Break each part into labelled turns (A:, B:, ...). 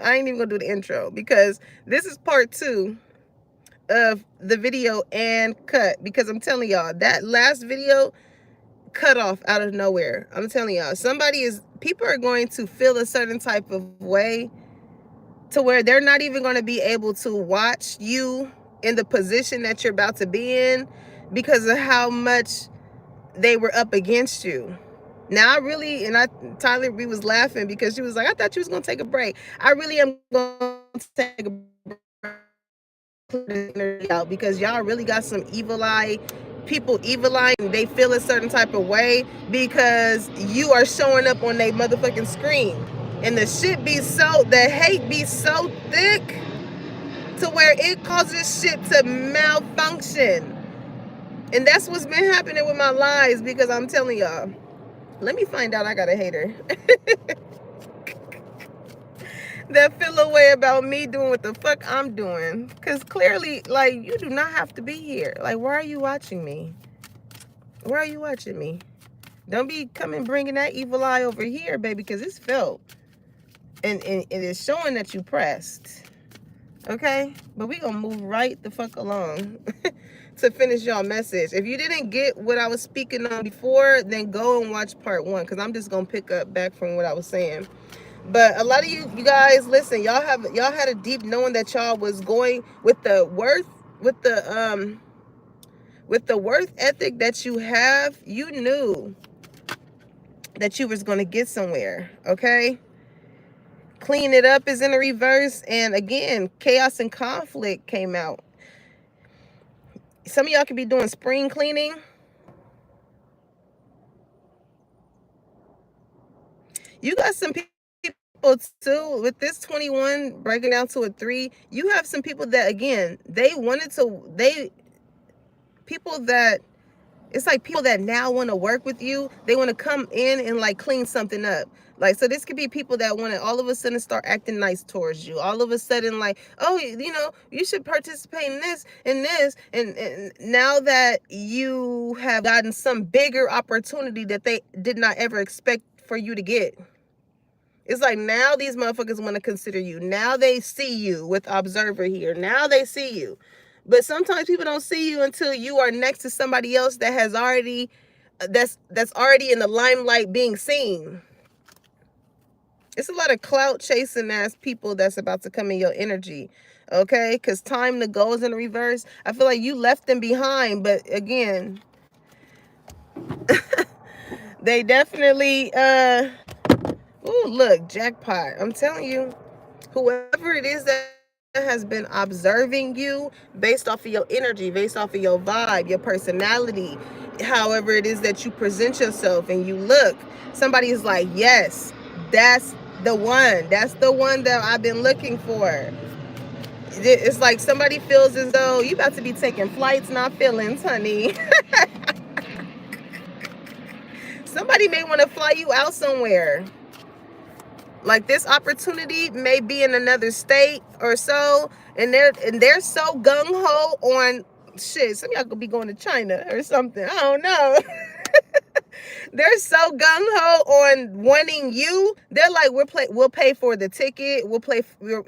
A: I ain't even gonna do the intro because this is part 2 of the video and cut, because I'm telling y'all that last video cut off out of nowhere. I'm telling y'all, people are going to feel a certain type of way to where they're not even going to be able to watch you in the position that you're about to be in because of how much they were up against you. Now Tyler, we was laughing because she was like, I thought you was going to take a break. I really am going to take a break out because y'all really got some evil eye people, evil eye, and they feel a certain type of way because you are showing up on their motherfucking screen. And the hate be so thick to where it causes shit to malfunction. And that's what's been happening with my lives, because I'm telling y'all, let me find out I got a hater that feel a way about me doing what the fuck I'm doing. Because clearly, like, you do not have to be here. Like, why are you watching me? Why are you watching me? Don't be coming bringing that evil eye over here, baby, because it's felt. And it is showing that you pressed. Okay? But we gonna move right the fuck along to finish y'all message. If you didn't get what I was speaking on before, then go and watch part 1, because I'm just gonna pick up back from what I was saying. But a lot of you guys, listen, y'all had a deep knowing that y'all was going with the worth ethic that you have. You knew that you was going to get somewhere. Okay, clean it up is in the reverse, and again, chaos and conflict came out. Some of y'all could be doing spring cleaning. You got some people too with this 21 breaking down to a 3. You have some people that, again, it's like people that now want to work with you. They want to come in and like clean something up. Like, so this could be people that want to all of a sudden start acting nice towards you. All of a sudden, like, oh, you should participate in this and this. And now that you have gotten some bigger opportunity that they did not ever expect for you to get. It's like now these motherfuckers want to consider you. Now they see you with observer here. Now they see you. But sometimes people don't see you until you are next to somebody else that has already that's already in the limelight being seen. It's a lot of clout chasing ass people that's about to come in your energy. Okay? Because time to go is in reverse. I feel like you left them behind, but again, they definitely ooh, look, jackpot. I'm telling you, whoever it is that has been observing you based off of your energy, based off of your vibe, your personality, however it is that you present yourself and you look, somebody is like, yes, that's the one. That's the one that I've been looking for. It's like somebody feels as though you about to be taking flights, not feelings, honey. Somebody may want to fly you out somewhere. Like, this opportunity may be in another state or so, and they're so gung-ho on shit. Some of y'all could be going to China or something. I don't know. They're so gung-ho on wanting you. They're like, we'll pay for the ticket. We'll pay for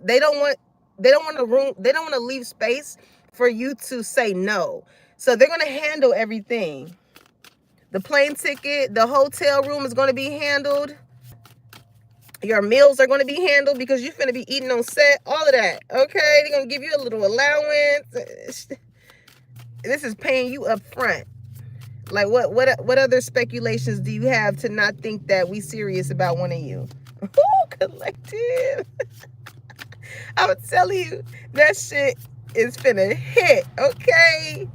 A: they don't want to leave space for you to say no. So they're going to handle everything. The plane ticket, the hotel room is going to be handled. Your meals are going to be handled because you're going to be eating on set. All of that. Okay? They're going to give you a little allowance. This is paying you up front. Like, what other speculations do you have to not think that we serious about one of you? Ooh, collective. I'm telling you, that shit is finna hit. Okay?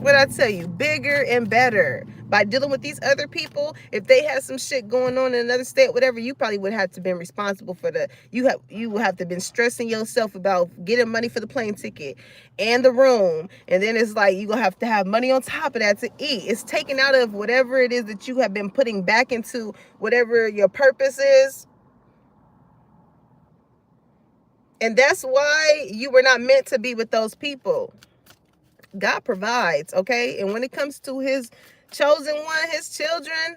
A: What I tell you, bigger and better. By dealing with these other people, if they had some shit going on in another state, whatever, you probably would have to been responsible for you would have to been stressing yourself about getting money for the plane ticket and the room. And then it's like, you're going to have money on top of that to eat. It's taken out of whatever it is that you have been putting back into whatever your purpose is. And that's why you were not meant to be with those people. God provides, okay? And when it comes to his chosen one, his children,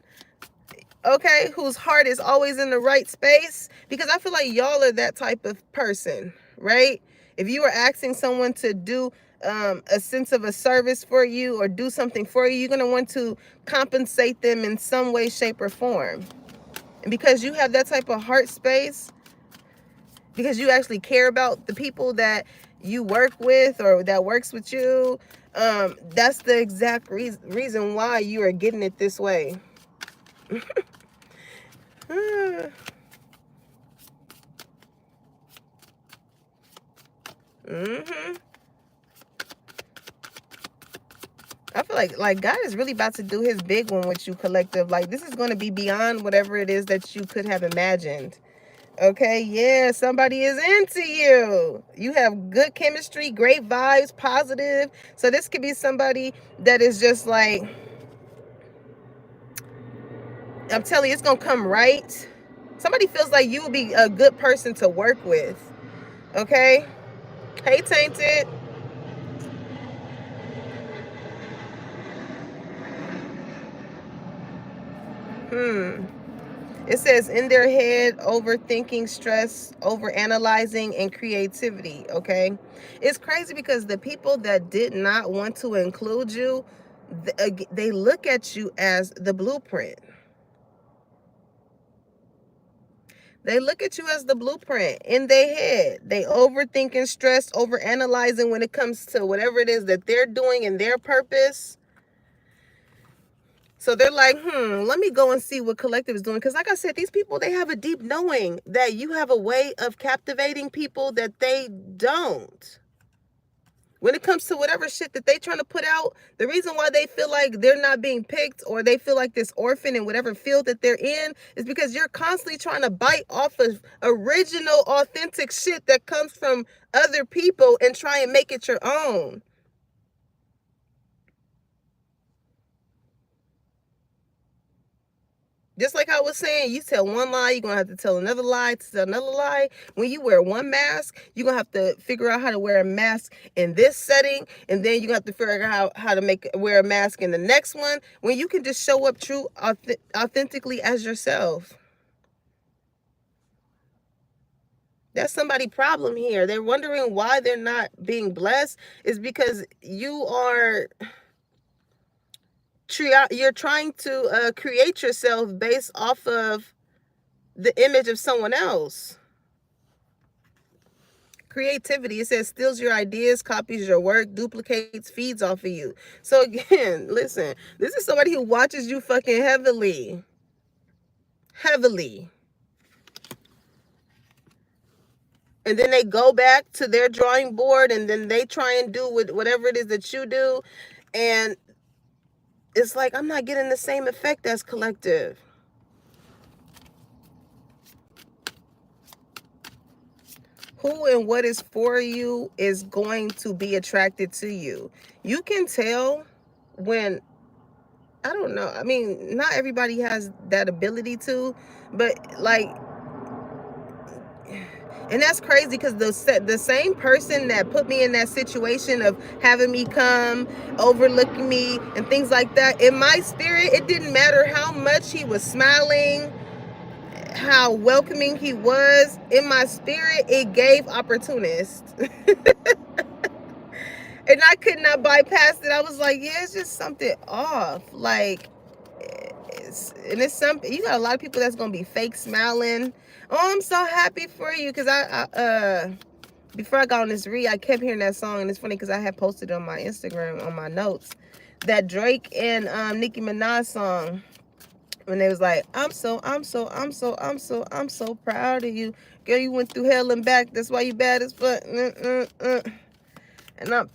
A: okay, whose heart is always in the right space, because I feel like y'all are that type of person, right? If you are asking someone to do a sense of a service for you or do something for you, you're going to want to compensate them in some way, shape, or form. And because you have that type of heart space, because you actually care about the people that you work with or that works with you, that's the exact reason why you are getting it this way. Mm-hmm. I feel like God is really about to do his big one with you, collective. Like, this is going to be beyond whatever it is that you could have imagined. Okay, yeah, somebody is into you. You have good chemistry, great vibes, positive. So this could be somebody that is just like, I'm telling you, it's going to come right. Somebody feels like you will be a good person to work with. Okay? Hey, Tainted. It says in their head, overthinking, stress, overanalyzing, and creativity. Okay. It's crazy because the people that did not want to include you, they look at you as the blueprint. They look at you as the blueprint in their head. They overthinking, stress, overanalyzing when it comes to whatever it is that they're doing in their purpose. So they're like, let me go and see what collective is doing. Because like I said, these people, they have a deep knowing that you have a way of captivating people that they don't. When it comes to whatever shit that they trying to put out, the reason why they feel like they're not being picked or they feel like this orphan in whatever field that they're in is because you're constantly trying to bite off of original, authentic shit that comes from other people and try and make it your own. Just like I was saying, you tell one lie, you're going to have to tell another lie to tell another lie. When you wear one mask, you're going to have to figure out how to wear a mask in this setting. And then you're going to have to figure out how to wear a mask in the next one. When you can just show up true, authentically as yourself. That's somebody's problem here. They're wondering why they're not being blessed. Is because you're trying to create yourself based off of the image of someone else. Creativity, it says, steals your ideas, copies your work, duplicates, feeds off of you. So again, listen, this is somebody who watches you fucking heavily. Heavily. And then they go back to their drawing board and then they try and do whatever it is that you do. And it's like, I'm not getting the same effect as collective. Who and what is for you is going to be attracted to you. You can tell when, I don't know, I mean, not everybody has that ability to, but like, and that's crazy because the same person that put me in that situation of having me come, overlooking me and things like that, in my spirit, it didn't matter how much he was smiling, how welcoming he was. In my spirit, it gave opportunists. And I could not bypass it. I was like, yeah, it's just something off. Like, it's something. You got a lot of people that's gonna be fake smiling. Oh, I'm so happy for you, because before I got on this read, I kept hearing that song, and it's funny because I had posted on my Instagram on my notes that Drake and Nicki Minaj song when they was like, I'm so proud of you, girl. You went through hell and back. That's why you bad as fuck. And I'm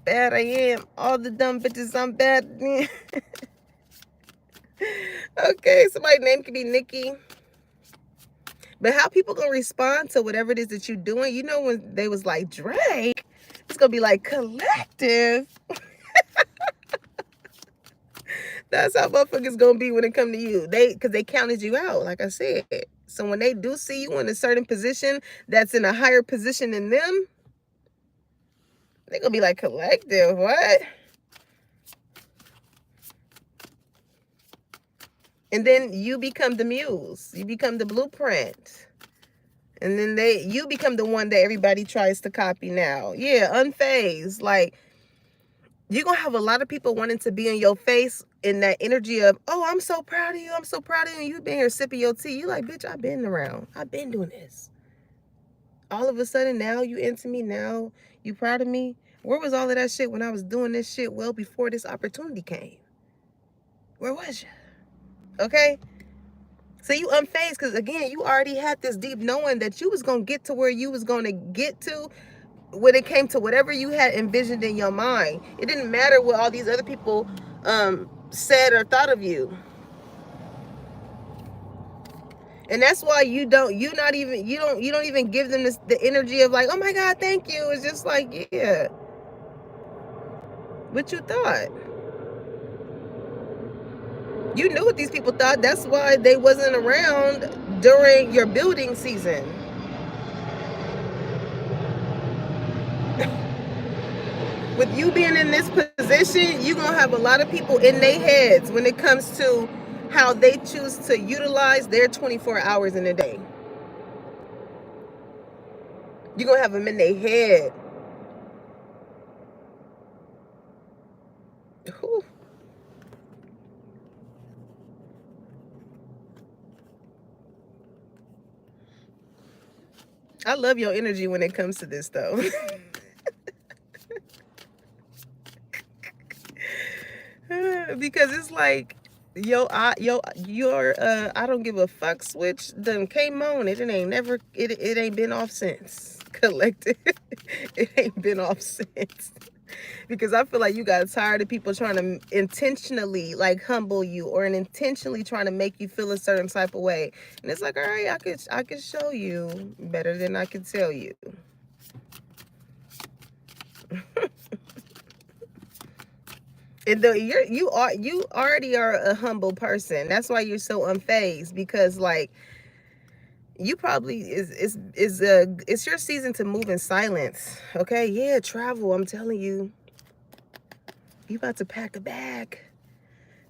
A: bad. I am. All the dumb bitches, I'm bad. Okay, somebody's name could be Nikki. But how people gonna respond to whatever it is that you're doing? You know, when they was like Drake, it's gonna be like collective. That's how motherfuckers gonna be when it come to you. Because they counted you out, like I said. So when they do see you in a certain position that's in a higher position than them, they gonna be like, collective, what? And then you become the muse. You become the blueprint. And then you become the one that everybody tries to copy now. Yeah, unfazed. Like, you're going to have a lot of people wanting to be in your face in that energy of, oh, I'm so proud of you. I'm so proud of you. And you've been here sipping your tea. You like, bitch, I've been around. I've been doing this. All of a sudden, now you into me. Now you proud of me. Where was all of that shit when I was doing this shit well before this opportunity came? Where was you? Okay? So you unfazed because, again, you already had this deep knowing that you was going to get to where you was going to get to when it came to whatever you had envisioned in your mind. It didn't matter what all these other people said or thought of you. And that's why you don't even give them the energy of like, oh my God, thank you. It's just like, yeah, what you thought. You knew what these people thought. That's why they wasn't around during your building season. With you being in this position, you're going to have a lot of people in their heads when it comes to how they choose to utilize their 24 hours in a day. You're going to have them in their head. Whew. I love your energy when it comes to this, though. Because it's like your I don't give a fuck switch done came on. It ain't been off since. Collective. It ain't been off since. Because I feel like you got tired of people trying to intentionally like humble you or intentionally trying to make you feel a certain type of way. And it's like, all right, I could show you better than I could tell you. And you already are a humble person. That's why you're so unfazed, because like you probably it's your season to move in silence. Okay, yeah, travel. I'm telling you, you about to pack a bag.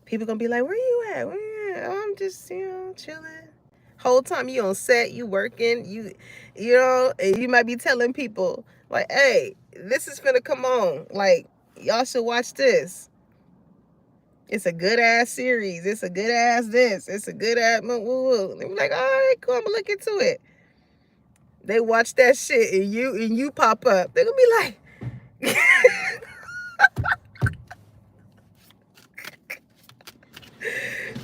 A: People gonna be like, where you at? Where you at? Oh, I'm just, chilling. Whole time you on set, you working, and you might be telling people like, hey, this is finna come on. Like, y'all should watch this. It's a good ass series. It's a good ass this. It's a good ass woo. They be like, all right, cool, I'm gonna look into it. They watch that shit and you pop up. They're gonna be like,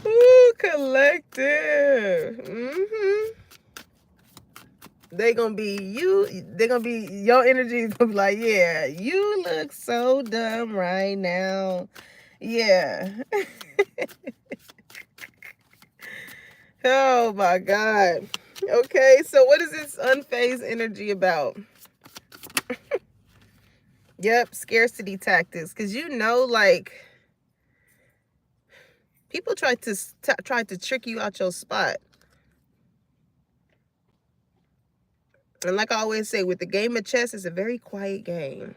A: ooh, collective. They're gonna be your energy is gonna be like, yeah, you look so dumb right now. Yeah. Oh my God. Okay, so what is this unfazed energy about? Yep, scarcity tactics. Because like, people try to trick you out your spot. And like I always say, with the game of chess, it's a very quiet game.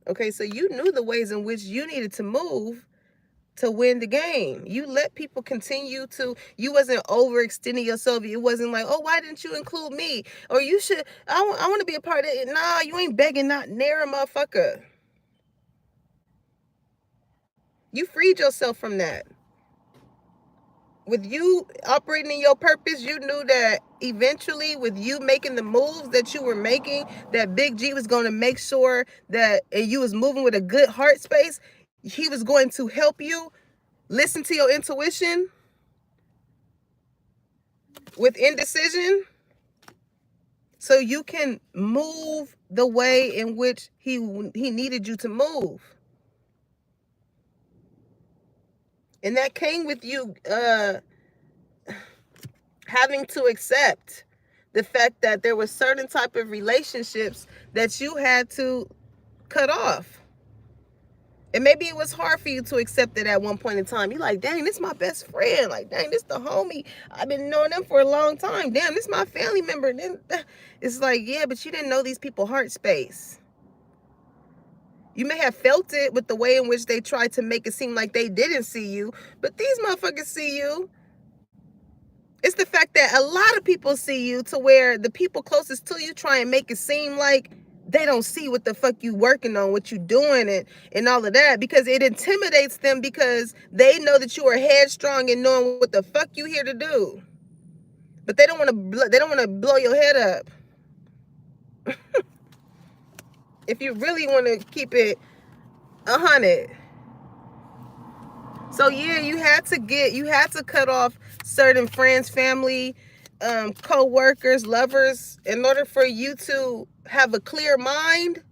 A: Okay, so you knew the ways in which you needed to move to win the game. You let people continue to, you wasn't overextending yourself. It wasn't like, oh, why didn't you include me? Or you should, I want to be a part of it. Nah, you ain't begging, not near a motherfucker. You freed yourself from that. With you operating in your purpose, you knew that eventually with you making the moves that you were making, that Big G was going to make sure that, and you was moving with a good heart space, he was going to help you listen to your intuition with indecision so you can move the way in which he needed you to move. And that came with you having to accept the fact that there were certain type of relationships that you had to cut off. And maybe it was hard for you to accept it at one point in time. You're like, dang, this is my best friend. Like, dang, this the homie. I've been knowing them for a long time. Damn, this is my family member. Then it's like, yeah, but you didn't know these people's heart space. You may have felt it with the way in which they tried to make it seem like they didn't see you, but these motherfuckers see you. It's the fact that a lot of people see you, to where the people closest to you try and make it seem like they don't see what the fuck you working on, what you doing, and all of that, because it intimidates them, because they know that you are headstrong and knowing what the fuck you here to do. But they don't want to blow your head up. If you really want to keep it 100. So yeah, you had to cut off certain friends, family, co-workers, lovers, in order for you to have a clear mind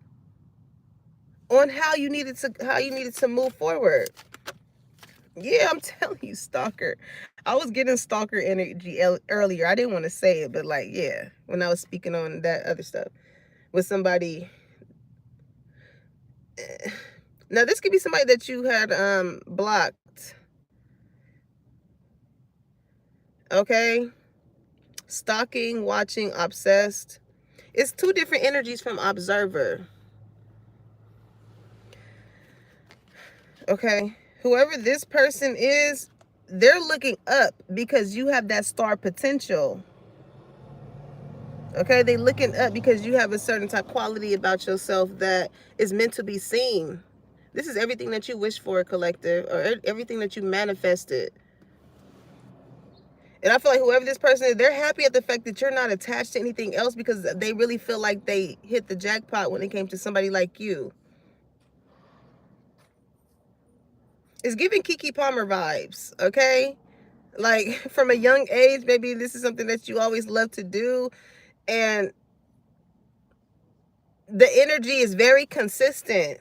A: on how you needed to move forward. Yeah, I'm telling you, stalker. I was getting stalker energy earlier. I didn't want to say it, but like, yeah, when I was speaking on that other stuff with somebody. Now this could be somebody that you had blocked. Okay? Stalking, watching, obsessed. It's two different energies from observer. Okay? Whoever this person is, they're looking up because you have that star potential. Okay? They're looking up because you have a certain type of quality about yourself that is meant to be seen. This is everything that you wish for, collective, or everything that you manifested. And I feel like whoever this person is, they're happy at the fact that you're not attached to anything else, because they really feel like they hit the jackpot when it came to somebody like you. It's giving Keke Palmer vibes, okay? Like, from a young age, maybe this is something that you always love to do. And the energy is very consistent.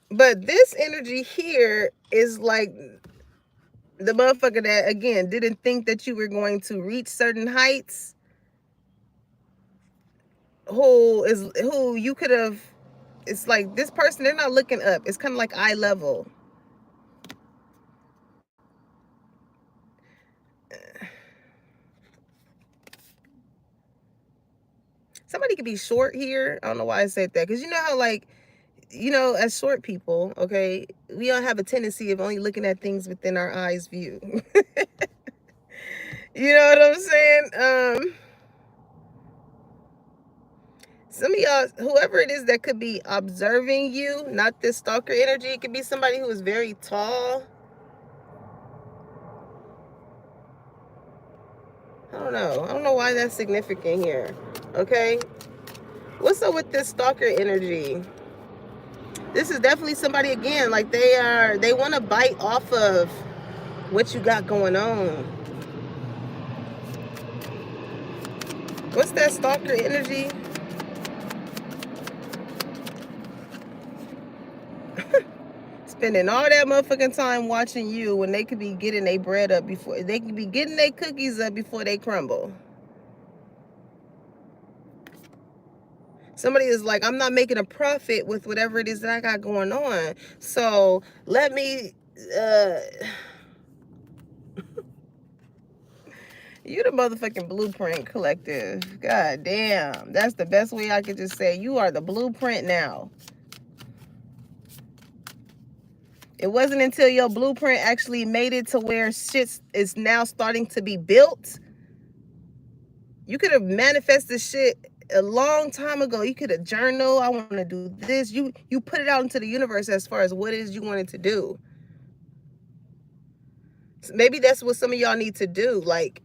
A: But this energy here is like the motherfucker that, again, didn't think that you were going to reach certain heights. Who you could have, it's like this person, they're not looking up. It's kind of like eye level. Somebody could be short here. I don't know why I said that, because you know how, like, as short people, okay, we all have a tendency of only looking at things within our eyes view. You know what I'm saying? Some of y'all, whoever it is that could be observing you, not this stalker energy, it could be somebody who is very tall. I don't know why that's significant here. Okay, what's up with this stalker energy? This is definitely somebody, again, like they want to bite off of what you got going on. What's that stalker energy? Spending all that motherfucking time watching you when they could be getting their bread up before they could be getting their cookies up before they crumble. Somebody is like, I'm not making a profit with whatever it is that I got going on, so let me you the motherfucking blueprint, collective. God damn, that's the best way I could just say. You are the blueprint now. It wasn't until your blueprint actually made it to where shit is now starting to be built. You could have manifested shit a long time ago. You could have journaled, I want to do this. You put it out into the universe as far as what it is you wanted to do. So maybe that's what some of y'all need to do. Like,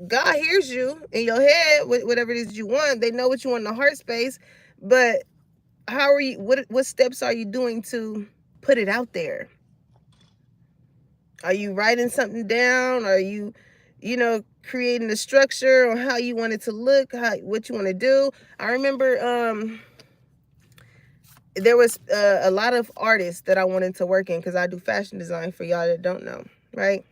A: God hears you in your head, whatever it is you want. They know what you want in the heart space. But how are you, what steps are you doing to put it out there? Are you writing something down? Are you, creating a structure on how you want it to look, what you want to do? I remember there was a lot of artists that I wanted to work in, because I do fashion design, for y'all that don't know, right?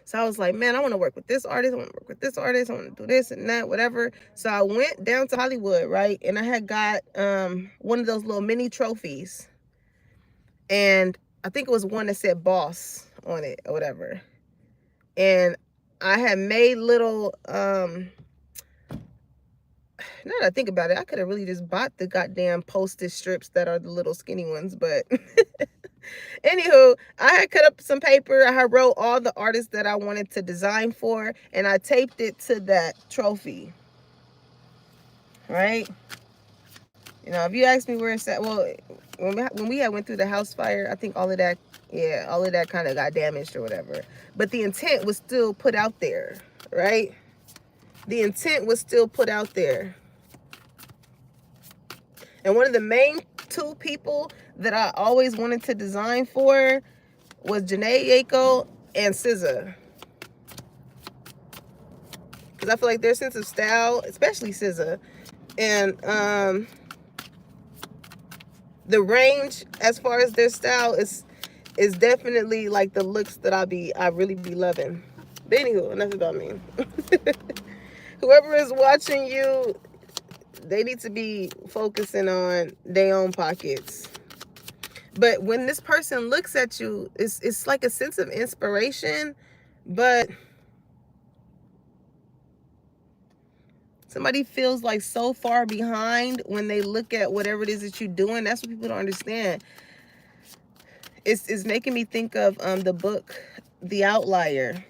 A: So I was like, man, I want to work with this artist. I want to work with this artist. I want to do this and that, whatever. So I went down to Hollywood, right? And I had got one of those little mini trophies. And I think it was one that said boss on it or whatever. And I had made little, now that I think about it, I could have really just bought the goddamn postage strips that are the little skinny ones, but anywho, I had cut up some paper. I had wrote all the artists that I wanted to design for, and I taped it to that trophy, right? You know, if you ask me where it's at, well, when we had went through the house fire, I think all of that, yeah, all of that kind of got damaged or whatever. But the intent was still put out there, right? The intent was still put out there. And one of the main two people that I always wanted to design for was Janae Aiko and SZA. Because I feel like their sense of style, especially SZA, and the range as far as their style is definitely like the looks that I really be loving. But anywho, enough about me. Whoever is watching you, they need to be focusing on their own pockets. But when this person looks at you, it's like a sense of inspiration, but somebody feels like so far behind when they look at whatever it is that you're doing. That's what people don't understand. It's making me think of the book The Outlier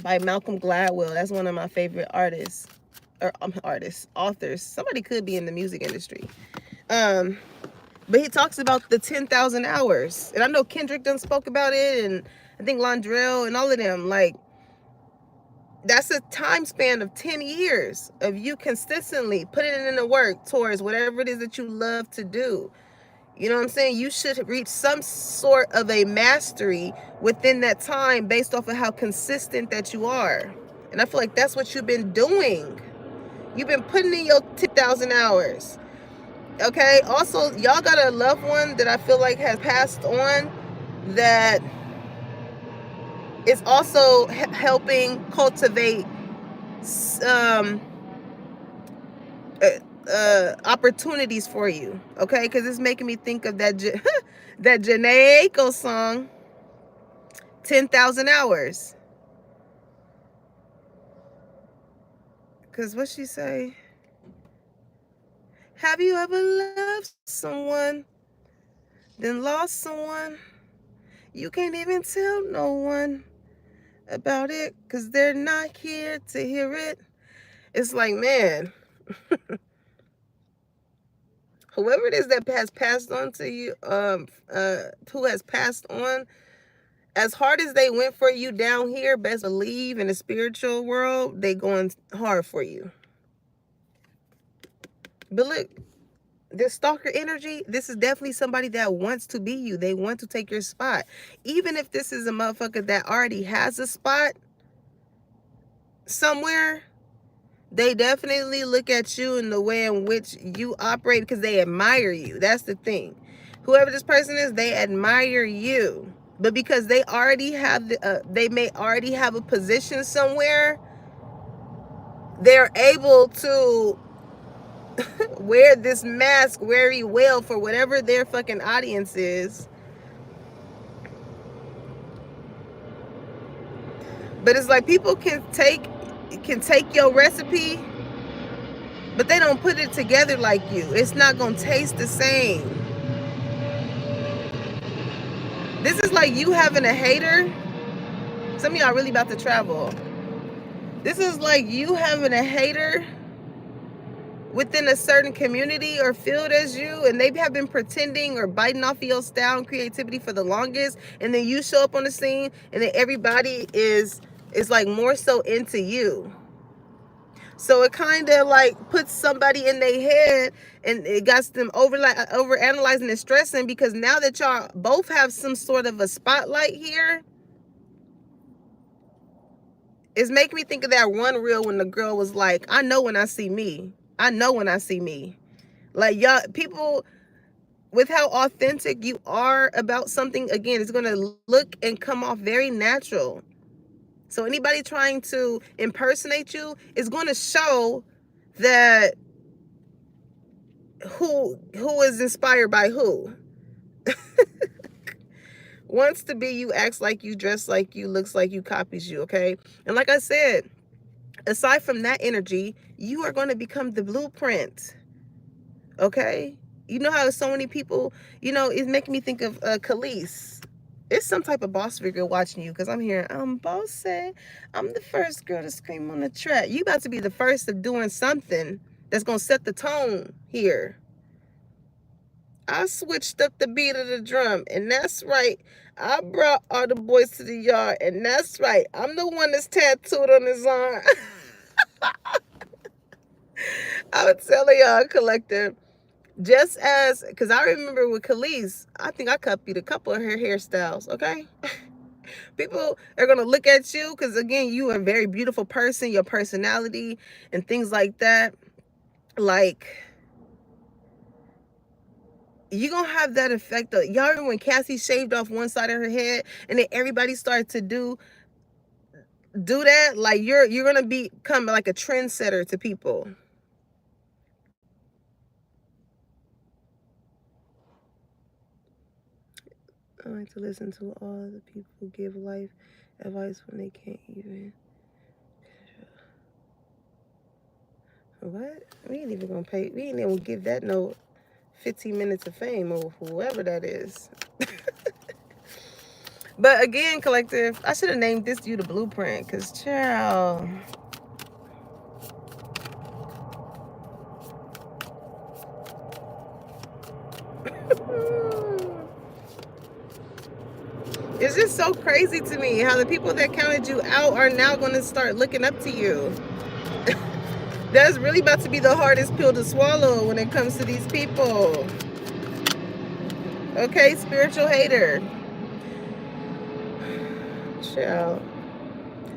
A: by Malcolm Gladwell. That's one of my favorite artists, or authors. Somebody could be in the music industry. But he talks about the 10,000 hours. And I know Kendrick done spoke about it, and I think Londrell and all of them. Like, that's a time span of 10 years of you consistently putting in the work towards whatever it is that you love to do. You know what I'm saying? You should reach some sort of a mastery within that time based off of how consistent that you are. And I feel like that's what you've been doing. You've been putting in your 10,000 hours. Okay? Also, y'all got a loved one that I feel like has passed on that is also helping cultivate opportunities for you, okay? Because it's making me think of that that Janae Aiko song, 10,000 Hours. Because what she say? Have you ever loved someone, then lost someone? You can't even tell no one about it because they're not here to hear it. It's like, man, whoever it is that has passed on to you, who has passed on, as hard as they went for you down here, best believe in the spiritual world, they going hard for you. But look, this stalker energy, this is definitely somebody that wants to be you. They want to take your spot. Even if this is a motherfucker that already has a spot somewhere, they definitely look at you in the way in which you operate because they admire you. That's the thing. Whoever this person is, they admire you. But because they already have they may already have a position somewhere, they're able to wear this mask very well for whatever their fucking audience is. But it's like people can take your recipe, but they don't put it together like you. It's not gonna taste the same. This is like you having a hater. Some of y'all really about to travel. This is like you having a hater within a certain community or field as you, and they have been pretending or biting off of your style and creativity for the longest, and then you show up on the scene, and then everybody is like more so into you. So it kind of like puts somebody in their head, and it got them over analyzing and stressing, because now that y'all both have some sort of a spotlight here, it's making me think of that one reel when the girl was like, I know when I see me. I know when I see me. Like, y'all, people, with how authentic you are about something, again, it's going to look and come off very natural. So anybody trying to impersonate you is going to show that who is inspired by who. Wants to be you, acts like you, dress like you, looks like you, copies you, okay? And like I said, aside from that energy, you are going to become the blueprint, okay? You know how so many people, it's making me think of Khalees. It's some type of boss figure watching you, because I'm hearing, I'm bossy. I'm the first girl to scream on the track. You about to be the first of doing something that's going to set the tone here. I switched up the beat of the drum, and that's right. I brought all the boys to the yard, and that's right. I'm the one that's tattooed on his arm. I would tell y'all, collective, just as, because I remember with Khalees, I think I copied a couple of her hairstyles, okay? People are going to look at you because, again, you are a very beautiful person, your personality and things like that. Like, you're going to have that effect. Y'all remember when Cassie shaved off one side of her head and then everybody started to do that? Like, you're going to become like a trendsetter to people. I like to listen to all the people who give life advice when they can't even. What? We ain't even gonna pay. We ain't even give that no 15 minutes of fame or whoever that is. But again, collective, I should have named this you the blueprint, because child. It's just so crazy to me how the people that counted you out are now going to start looking up to you. That's really about to be the hardest pill to swallow when it comes to these people. Okay, spiritual hater. Child.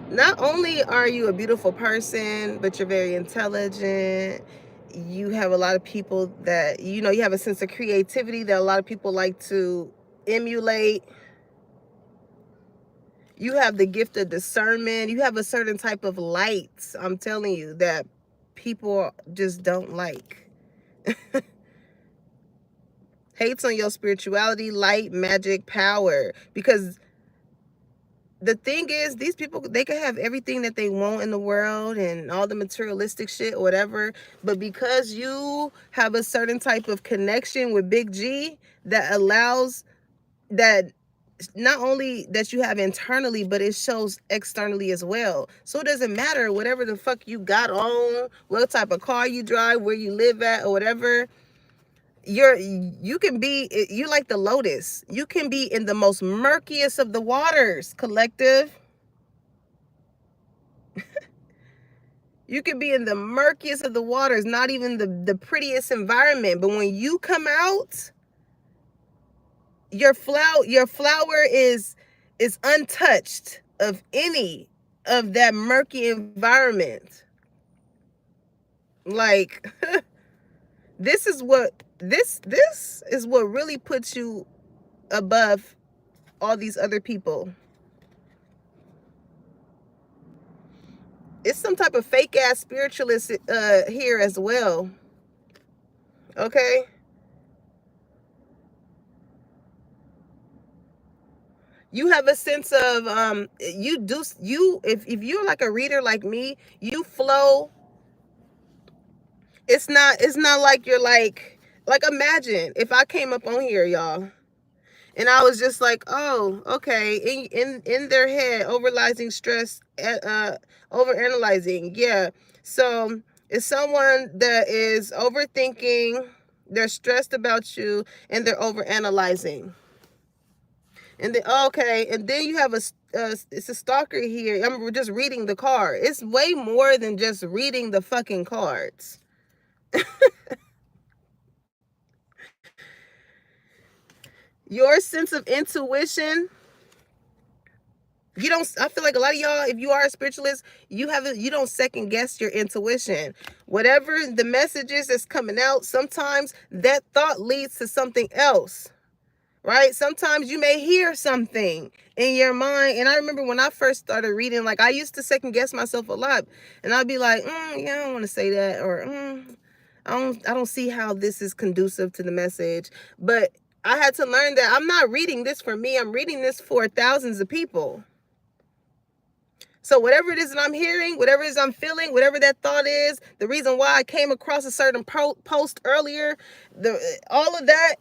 A: Not only are you a beautiful person, but you're very intelligent. You have a lot of people that, you have a sense of creativity that a lot of people like to emulate. You have the gift of discernment. You have a certain type of light, I'm telling you, that people just don't like. Hates on your spirituality, light, magic, power. Because the thing is, these people, they can have everything that they want in the world and all the materialistic shit or whatever. But because you have a certain type of connection with Big G that allows that, not only that you have internally, but it shows externally as well. So it doesn't matter whatever the fuck you got on, what type of car you drive, where you live at or whatever. You can be, you like the lotus. You can be in the most murkiest of the waters, collective. You can be in the murkiest of the waters, not even the prettiest environment. But when you come out, your flower is untouched of any of that murky environment. Like, this is what really puts you above all these other people. It's some type of fake ass spiritualist here as well. Okay? You have a sense of if you're like a reader like me, you flow. It's not like you're like imagine if I came up on here, y'all, and I was just like, oh, okay, in their head, overanalyzing stress, overanalyzing, yeah. So it's someone that is overthinking, they're stressed about you, and they're overanalyzing. And then, okay, and then you have it's a stalker here. I'm just reading the card. It's way more than just reading the fucking cards. Your sense of intuition, I feel like a lot of y'all, if you are a spiritualist, you don't second guess your intuition. Whatever the message is that's coming out, sometimes that thought leads to something else. Right? Sometimes you may hear something in your mind. And I remember when I first started reading, like, I used to second guess myself a lot. And I'd be like, yeah, I don't want to say that. Or I don't see how this is conducive to the message. But I had to learn that I'm not reading this for me. I'm reading this for thousands of people. So whatever it is that I'm hearing, whatever it is I'm feeling, whatever that thought is, the reason why I came across a certain post earlier, all of that,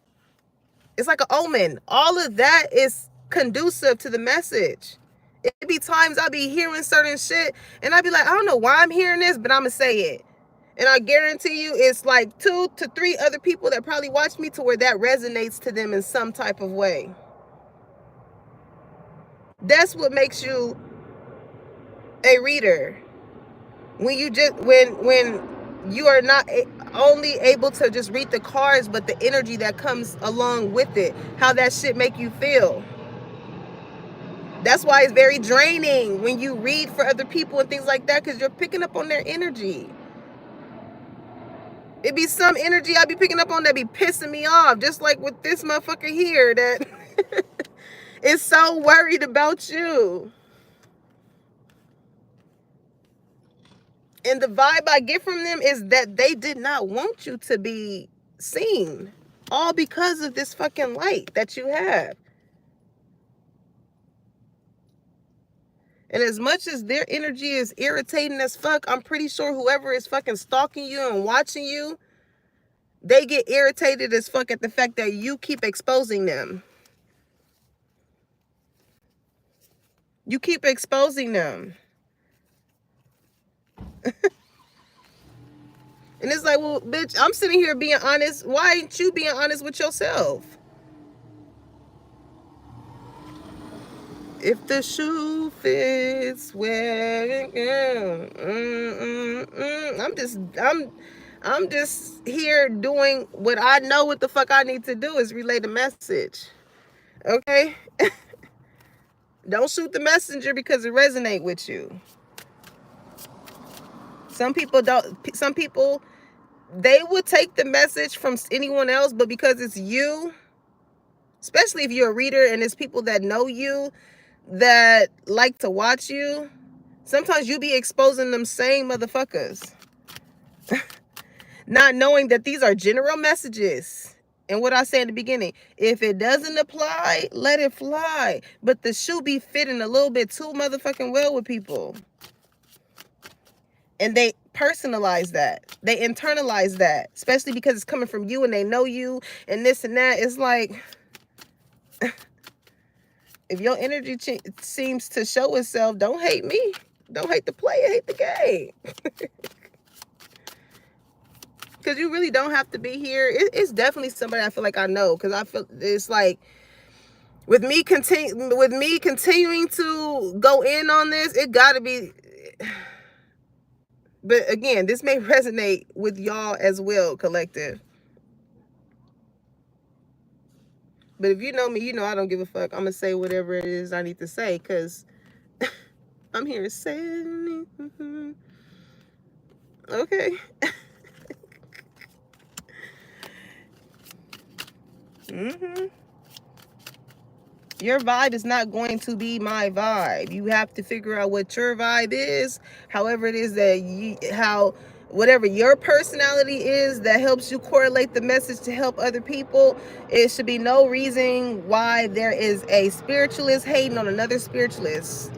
A: it's like an omen. All of that is conducive to the message. It be times I'll be hearing certain shit and I'll be like, I don't know why I'm hearing this, but I'm going to say it. And I guarantee you it's like 2 to 3 other people that probably watch me to where that resonates to them in some type of way. That's what makes you a reader. When you are not only able to just read the cards, but the energy that comes along with it, how that shit make you feel. That's why it's very draining when you read for other people and things like that, because you're picking up on their energy. It be some energy I be picking up on that be pissing me off, just like with this motherfucker here that is so worried about you. And the vibe I get from them is that they did not want you to be seen. All because of this fucking light that you have. And as much as their energy is irritating as fuck, I'm pretty sure whoever is fucking stalking you and watching you, they get irritated as fuck at the fact that you keep exposing them. You keep exposing them. And it's like, well, bitch, I'm sitting here being honest. Why ain't you being honest with yourself? If the shoe fits, wear it. I'm just here doing what I know what the fuck I need to do is relay the message. Okay? Don't shoot the messenger because it resonates with you. Some people don't. Some people, they would take the message from anyone else, but because it's you, especially if you're a reader and it's people that know you, that like to watch you, sometimes you be exposing them same motherfuckers. Not knowing that these are general messages. And what I said in the beginning, if it doesn't apply, let it fly. But the shoe be fitting a little bit too motherfucking well with people. And they personalize that. They internalize that. Especially because it's coming from you and they know you and this and that. It's like, if your energy seems to show itself, don't hate me. Don't hate the player, hate the game. Because you really don't have to be here. It's definitely somebody I feel like I know. Because I feel it's like, with me continuing to go in on this, it got to be. But again, this may resonate with y'all as well, collective. But if you know me, you know I don't give a fuck. I'm going to say whatever it is I need to say because I'm here saying it. Okay. Your vibe is not going to be my vibe. You have to figure out what your vibe is. However it is that whatever your personality is that helps you correlate the message to help other people, it should be no reason why there is a spiritualist hating on another spiritualist.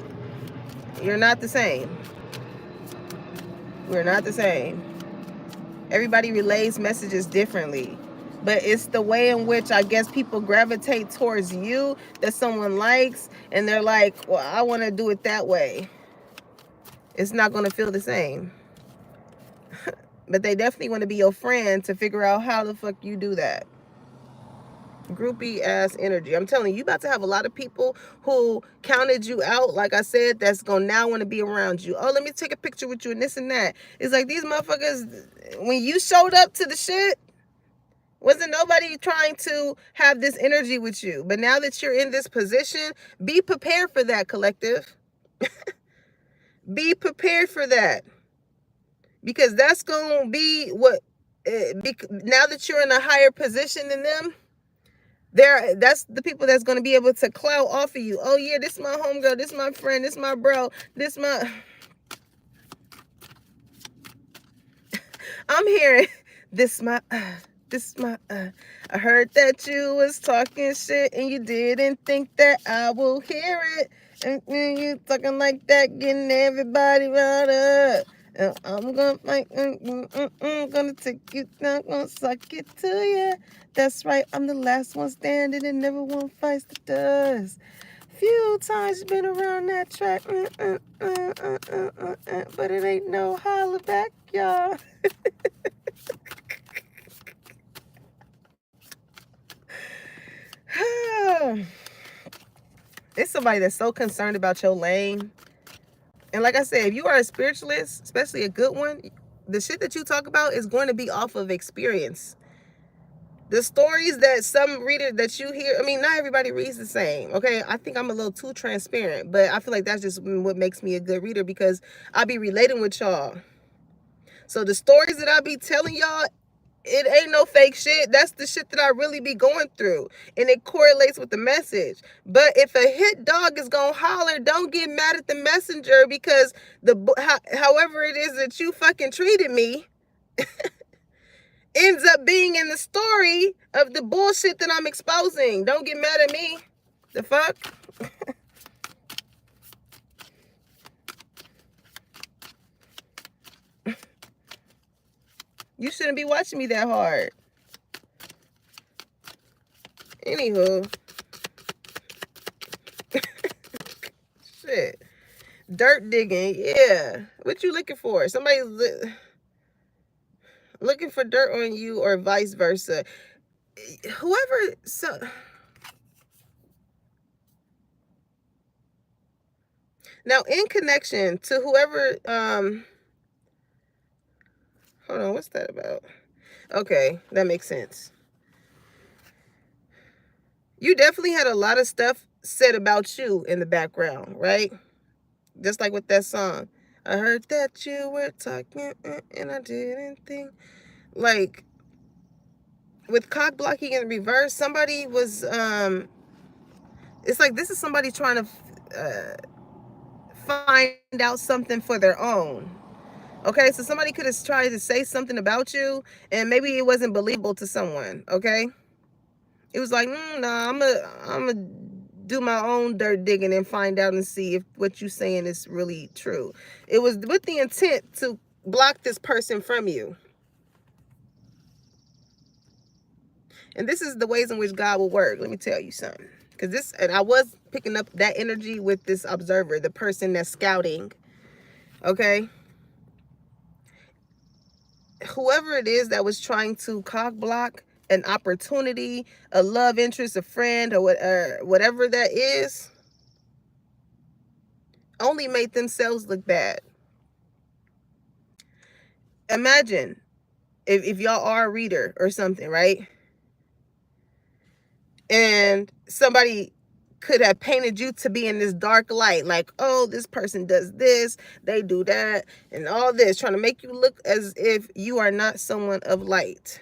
A: You're not the same. We're not the same. Everybody relays messages differently. But it's the way in which I guess people gravitate towards you that someone likes. And they're like, well, I want to do it that way. It's not going to feel the same. But they definitely want to be your friend to figure out how the fuck you do that. Groupie ass energy. I'm telling you, you about to have a lot of people who counted you out, like I said, that's going to now want to be around you. Oh, let me take a picture with you and this and that. It's like these motherfuckers, when you showed up to the shit, wasn't nobody trying to have this energy with you. But now that you're in this position, be prepared for that, collective. Be prepared for that. Because that's going to be what, now that you're in a higher position than them, that's the people that's going to be able to clout off of you. Oh yeah, this is my homegirl, this is my friend, this is my bro, this is my... I'm hearing, this my... This my I heard that you was talking shit and you didn't think that I will hear it. And you talking like that, getting everybody riled up. And I'm gonna take you down, gonna suck it to you. That's right, I'm the last one standing and never one fights the dust. Few times been around that track, but it ain't no holler back, y'all. It's somebody that's so concerned about your lane. And like I said, if you are a spiritualist, especially a good one, the shit that you talk about is going to be off of experience. The stories that some reader that you hear, I mean, not everybody reads the same, okay? I think I'm a little too transparent, but I feel like that's just what makes me a good reader, because I be relating with y'all. So the stories that I be telling y'all, it ain't no fake shit. That's the shit that I really be going through. And it correlates with the message. But if a hit dog is gonna holler, don't get mad at the messenger, because however it is that you fucking treated me ends up being in the story of the bullshit that I'm exposing. Don't get mad at me. The fuck? You shouldn't be watching me that hard. Anywho. Shit. Dirt digging, yeah. What you looking for? Somebody's looking for dirt on you, or vice versa. Whoever, so now in connection to whoever, hold on, what's that about? Okay, that makes sense. You definitely had a lot of stuff said about you in the background, right? Just like with that song. I heard that you were talking and I didn't think. Like, with cock blocking in reverse, somebody was, it's like this is somebody trying to find out something for their own. Okay, so somebody could have tried to say something about you, and maybe it wasn't believable to someone, okay? It was like, nah, I'm a do my own dirt digging and find out and see if what you're saying is really true. It was with the intent to block this person from you. And this is the ways in which God will work. Let me tell you something. Because this, and I was picking up that energy with this observer, the person that's scouting. Okay? Whoever it is that was trying to cock block an opportunity, a love interest, a friend, or whatever that is, only made themselves look bad. Imagine if y'all are a reader or something, right? And somebody could have painted you to be in this dark light, like, oh, this person does this, they do that, and all this, trying to make you look as if you are not someone of light.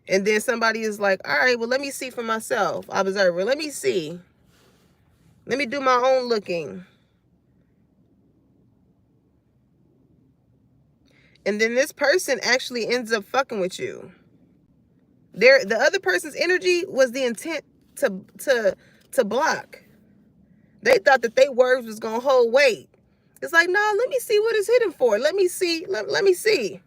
A: And then somebody is like, all right, well, let me see for myself, observer, let me see. Let me do my own looking. And then this person actually ends up fucking with you. The other person's energy was the intent to block. They thought that their words was gonna hold weight. It's like, no, let me see what it's hidden for. Let me see. Let me see.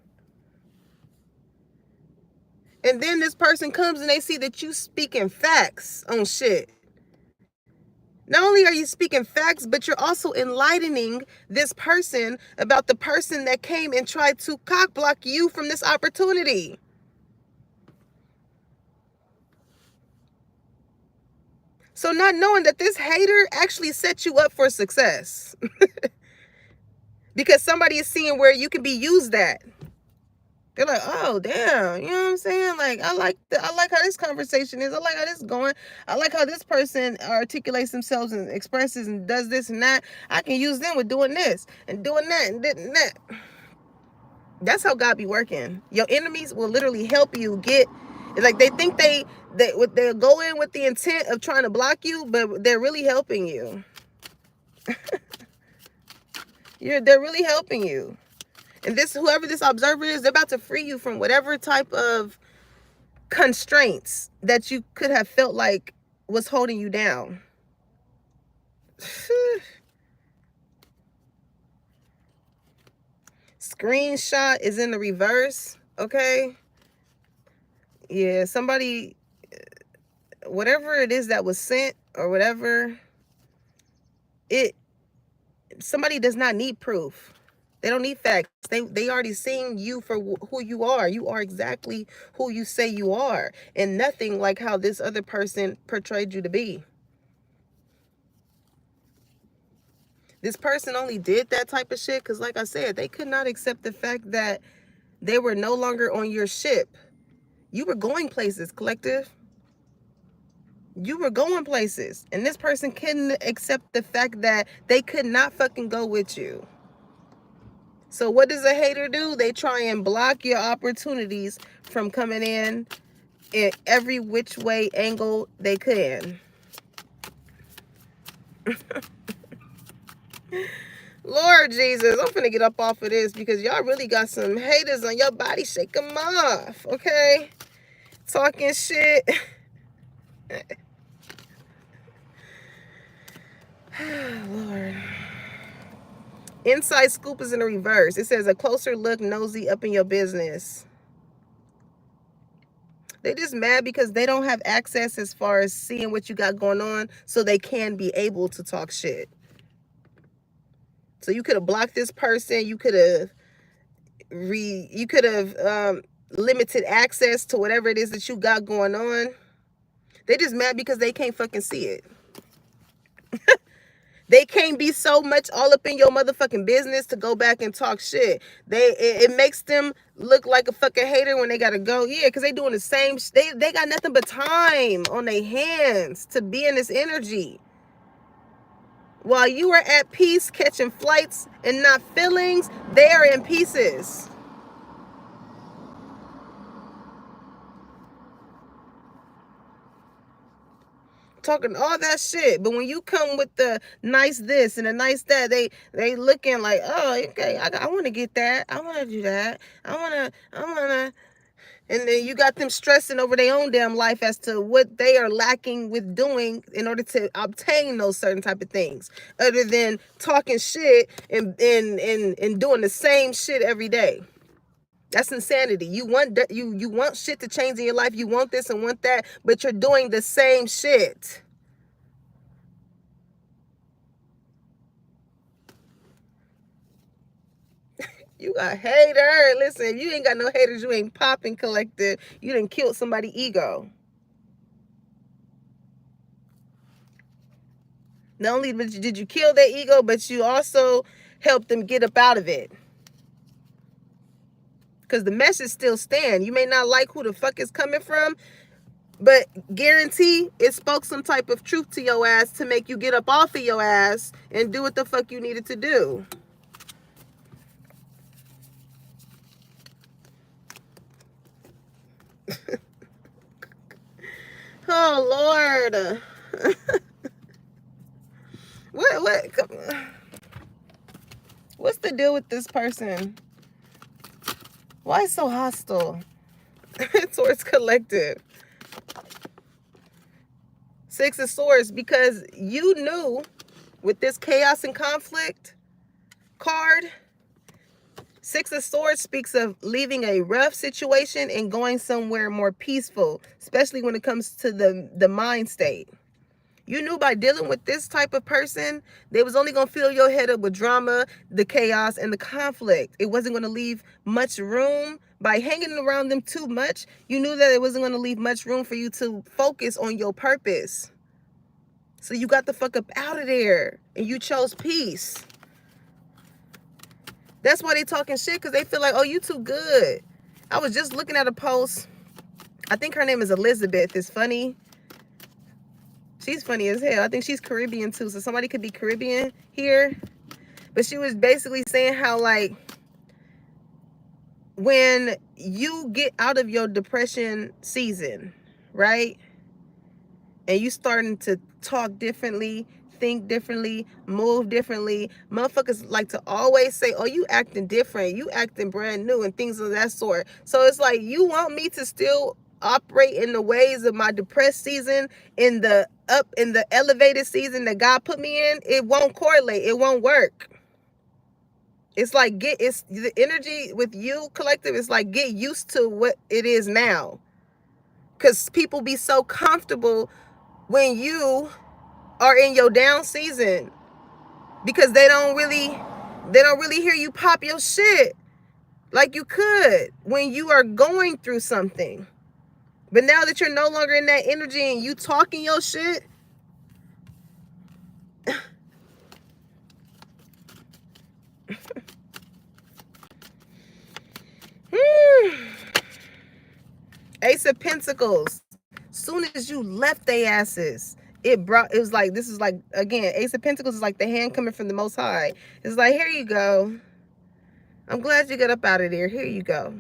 A: And then this person comes and they see that you speaking facts on shit. Not only are you speaking facts, but you're also enlightening this person about the person that came and tried to cock block you from this opportunity. So not knowing that this hater actually set you up for success. Because somebody is seeing where you can be used at. They're like, oh damn, you know what I'm saying? Like, I like how this conversation is. I like how this is going. I like how this person articulates themselves and expresses and does this and that. I can use them with doing this and doing that and that. That's how God be working. Your enemies will literally help you get. Like, they think they'll go in with the intent of trying to block you, but they're really helping you. They're really helping you. And this, whoever this observer is, they're about to free you from whatever type of constraints that you could have felt like was holding you down. Screenshot is in the reverse, okay? Yeah, somebody, whatever it is that was sent or whatever, somebody does not need proof. They don't need facts. They already seen you for who you are. You are exactly who you say you are, and nothing like how this other person portrayed you to be. This person only did that type of shit because, like I said, they could not accept the fact that they were no longer on your ship. You were going places, collective. You were going places. And this person couldn't accept the fact that they could not fucking go with you. So what does a hater do? They try and block your opportunities from coming in every which way angle they can. Lord Jesus, I'm finna get up off of this because y'all really got some haters on your body. Shake them off, okay? Talking shit. Lord. Inside scoop is in the reverse. It says a closer look, nosy up in your business. They just mad because they don't have access as far as seeing what you got going on, so they can be able to talk shit. So you could have blocked this person. You could have limited access to whatever it is that you got going on. They just mad because they can't fucking see it. They can't be so much all up in your motherfucking business to go back and talk shit. It makes them look like a fucking hater when they gotta go. Yeah, because they doing the same. They got nothing but time on their hands to be in this energy. While you are at peace, catching flights and not feelings, they are in pieces. Talking all that shit, but when you come with the nice this and the nice that, they looking like, oh, okay, I want to get that, I want to do that, I want to, and then you got them stressing over their own damn life as to what they are lacking with doing in order to obtain those certain type of things, other than talking shit and doing the same shit every day. That's insanity. You want shit to change in your life. You want this and want that, but you're doing the same shit. You got hater. Listen, if you ain't got no haters, you ain't popping, collective. You done killed somebody's ego. Not only did you kill their ego, but you also helped them get up out of it. Because the message still stand. You may not like who the fuck is coming from, but guarantee it spoke some type of truth to your ass to make you get up off of your ass and do what the fuck you needed to do. Oh, Lord. What's the deal with this person? Why is so hostile towards collective? Six of Swords, because you knew with this chaos and conflict card, Six of Swords speaks of leaving a rough situation and going somewhere more peaceful, especially when it comes to the mind state. You knew by dealing with this type of person, they was only going to fill your head up with drama, the chaos, and the conflict. It wasn't going to leave much room. By hanging around them too much, you knew that it wasn't going to leave much room for you to focus on your purpose. So you got the fuck up out of there, and you chose peace. That's why they talking shit, because they feel like, oh, you too good. I was just looking at a post. I think her name is Elizabeth. It's funny. She's funny as hell. I think she's Caribbean too, so somebody could be Caribbean here. But she was basically saying how, like, when you get out of your depression season, right? And you starting to talk differently, think differently, move differently. Motherfuckers like to always say, oh, you acting different, you acting brand new, and things of that sort. So it's like, you want me to still operate in the ways of my depressed season, in the elevated season that God put me in? It won't correlate. It won't work. It's like, it's the energy with you, collective. It's like, get used to what it is now, because people be so comfortable when you are in your down season, because they don't really hear you pop your shit like you could when you are going through something. But now that you're no longer in that energy and you talking your shit, Ace of Pentacles. Soon as you left they asses, it was like, this is like, again, Ace of Pentacles is like the hand coming from the Most High. It's like, here you go. I'm glad you got up out of there. Here you go.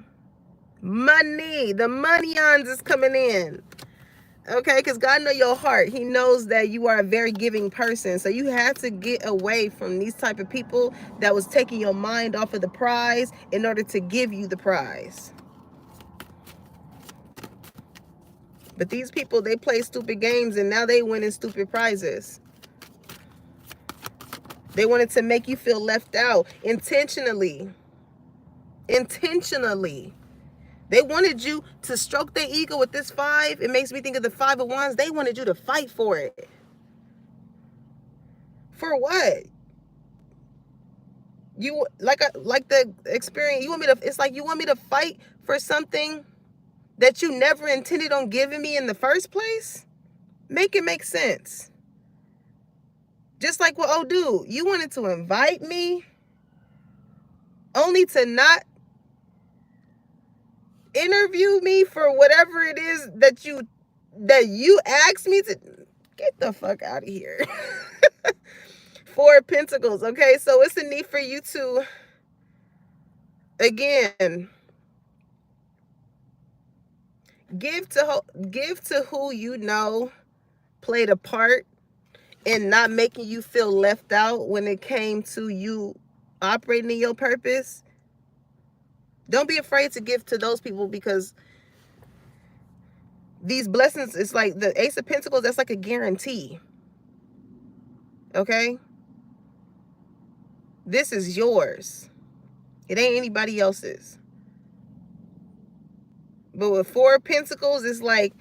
A: Money. The money-ons is coming in. Okay, because God knows your heart. He knows that you are a very giving person. So you have to get away from these type of people that was taking your mind off of the prize in order to give you the prize. But these people, they play stupid games and now they winning stupid prizes. They wanted to make you feel left out intentionally. Intentionally. They wanted you to stroke their ego with this 5. It makes me think of the 5 of Wands. They wanted you to fight for it. For what? You like the experience. You want me to? It's like, you want me to fight for something that you never intended on giving me in the first place? Make it make sense. Just like what, oh dude, you wanted to invite me only to not interview me for whatever it is that you asked me to. Get the fuck out of here. 4 of Pentacles. Okay, so it's a need for you to, again, give to who you know played a part in not making you feel left out when it came to you operating in your purpose. Don't be afraid to give to those people, because these blessings, it's like the Ace of Pentacles, that's like a guarantee. Okay? This is yours. It ain't anybody else's. But with 4 of Pentacles, it's like,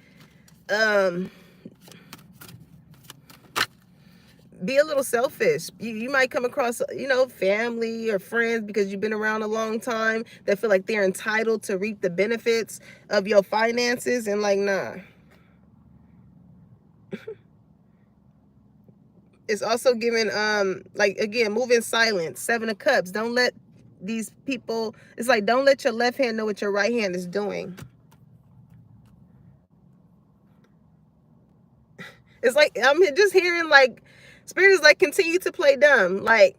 A: be a little selfish. You might come across, family or friends, because you've been around a long time, that feel like they're entitled to reap the benefits of your finances, and like, nah. It's also giving, like, again, move in silence. 7 of Cups. Don't let these people, it's like, don't let your left hand know what your right hand is doing. It's like, I'm just hearing, like, Spirit is like, continue to play dumb. Like,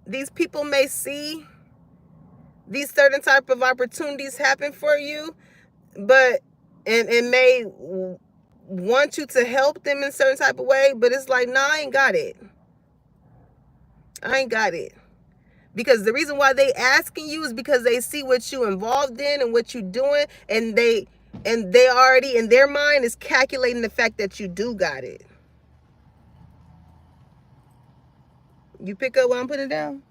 A: these people may see these certain type of opportunities happen for you, but, and may want you to help them in a certain type of way, but it's like, nah, I ain't got it. I ain't got it. Because the reason why they asking you is because they see what you involved in and what you doing, and they already in their mind is calculating the fact that you do got it. You pick up what I'm putting down?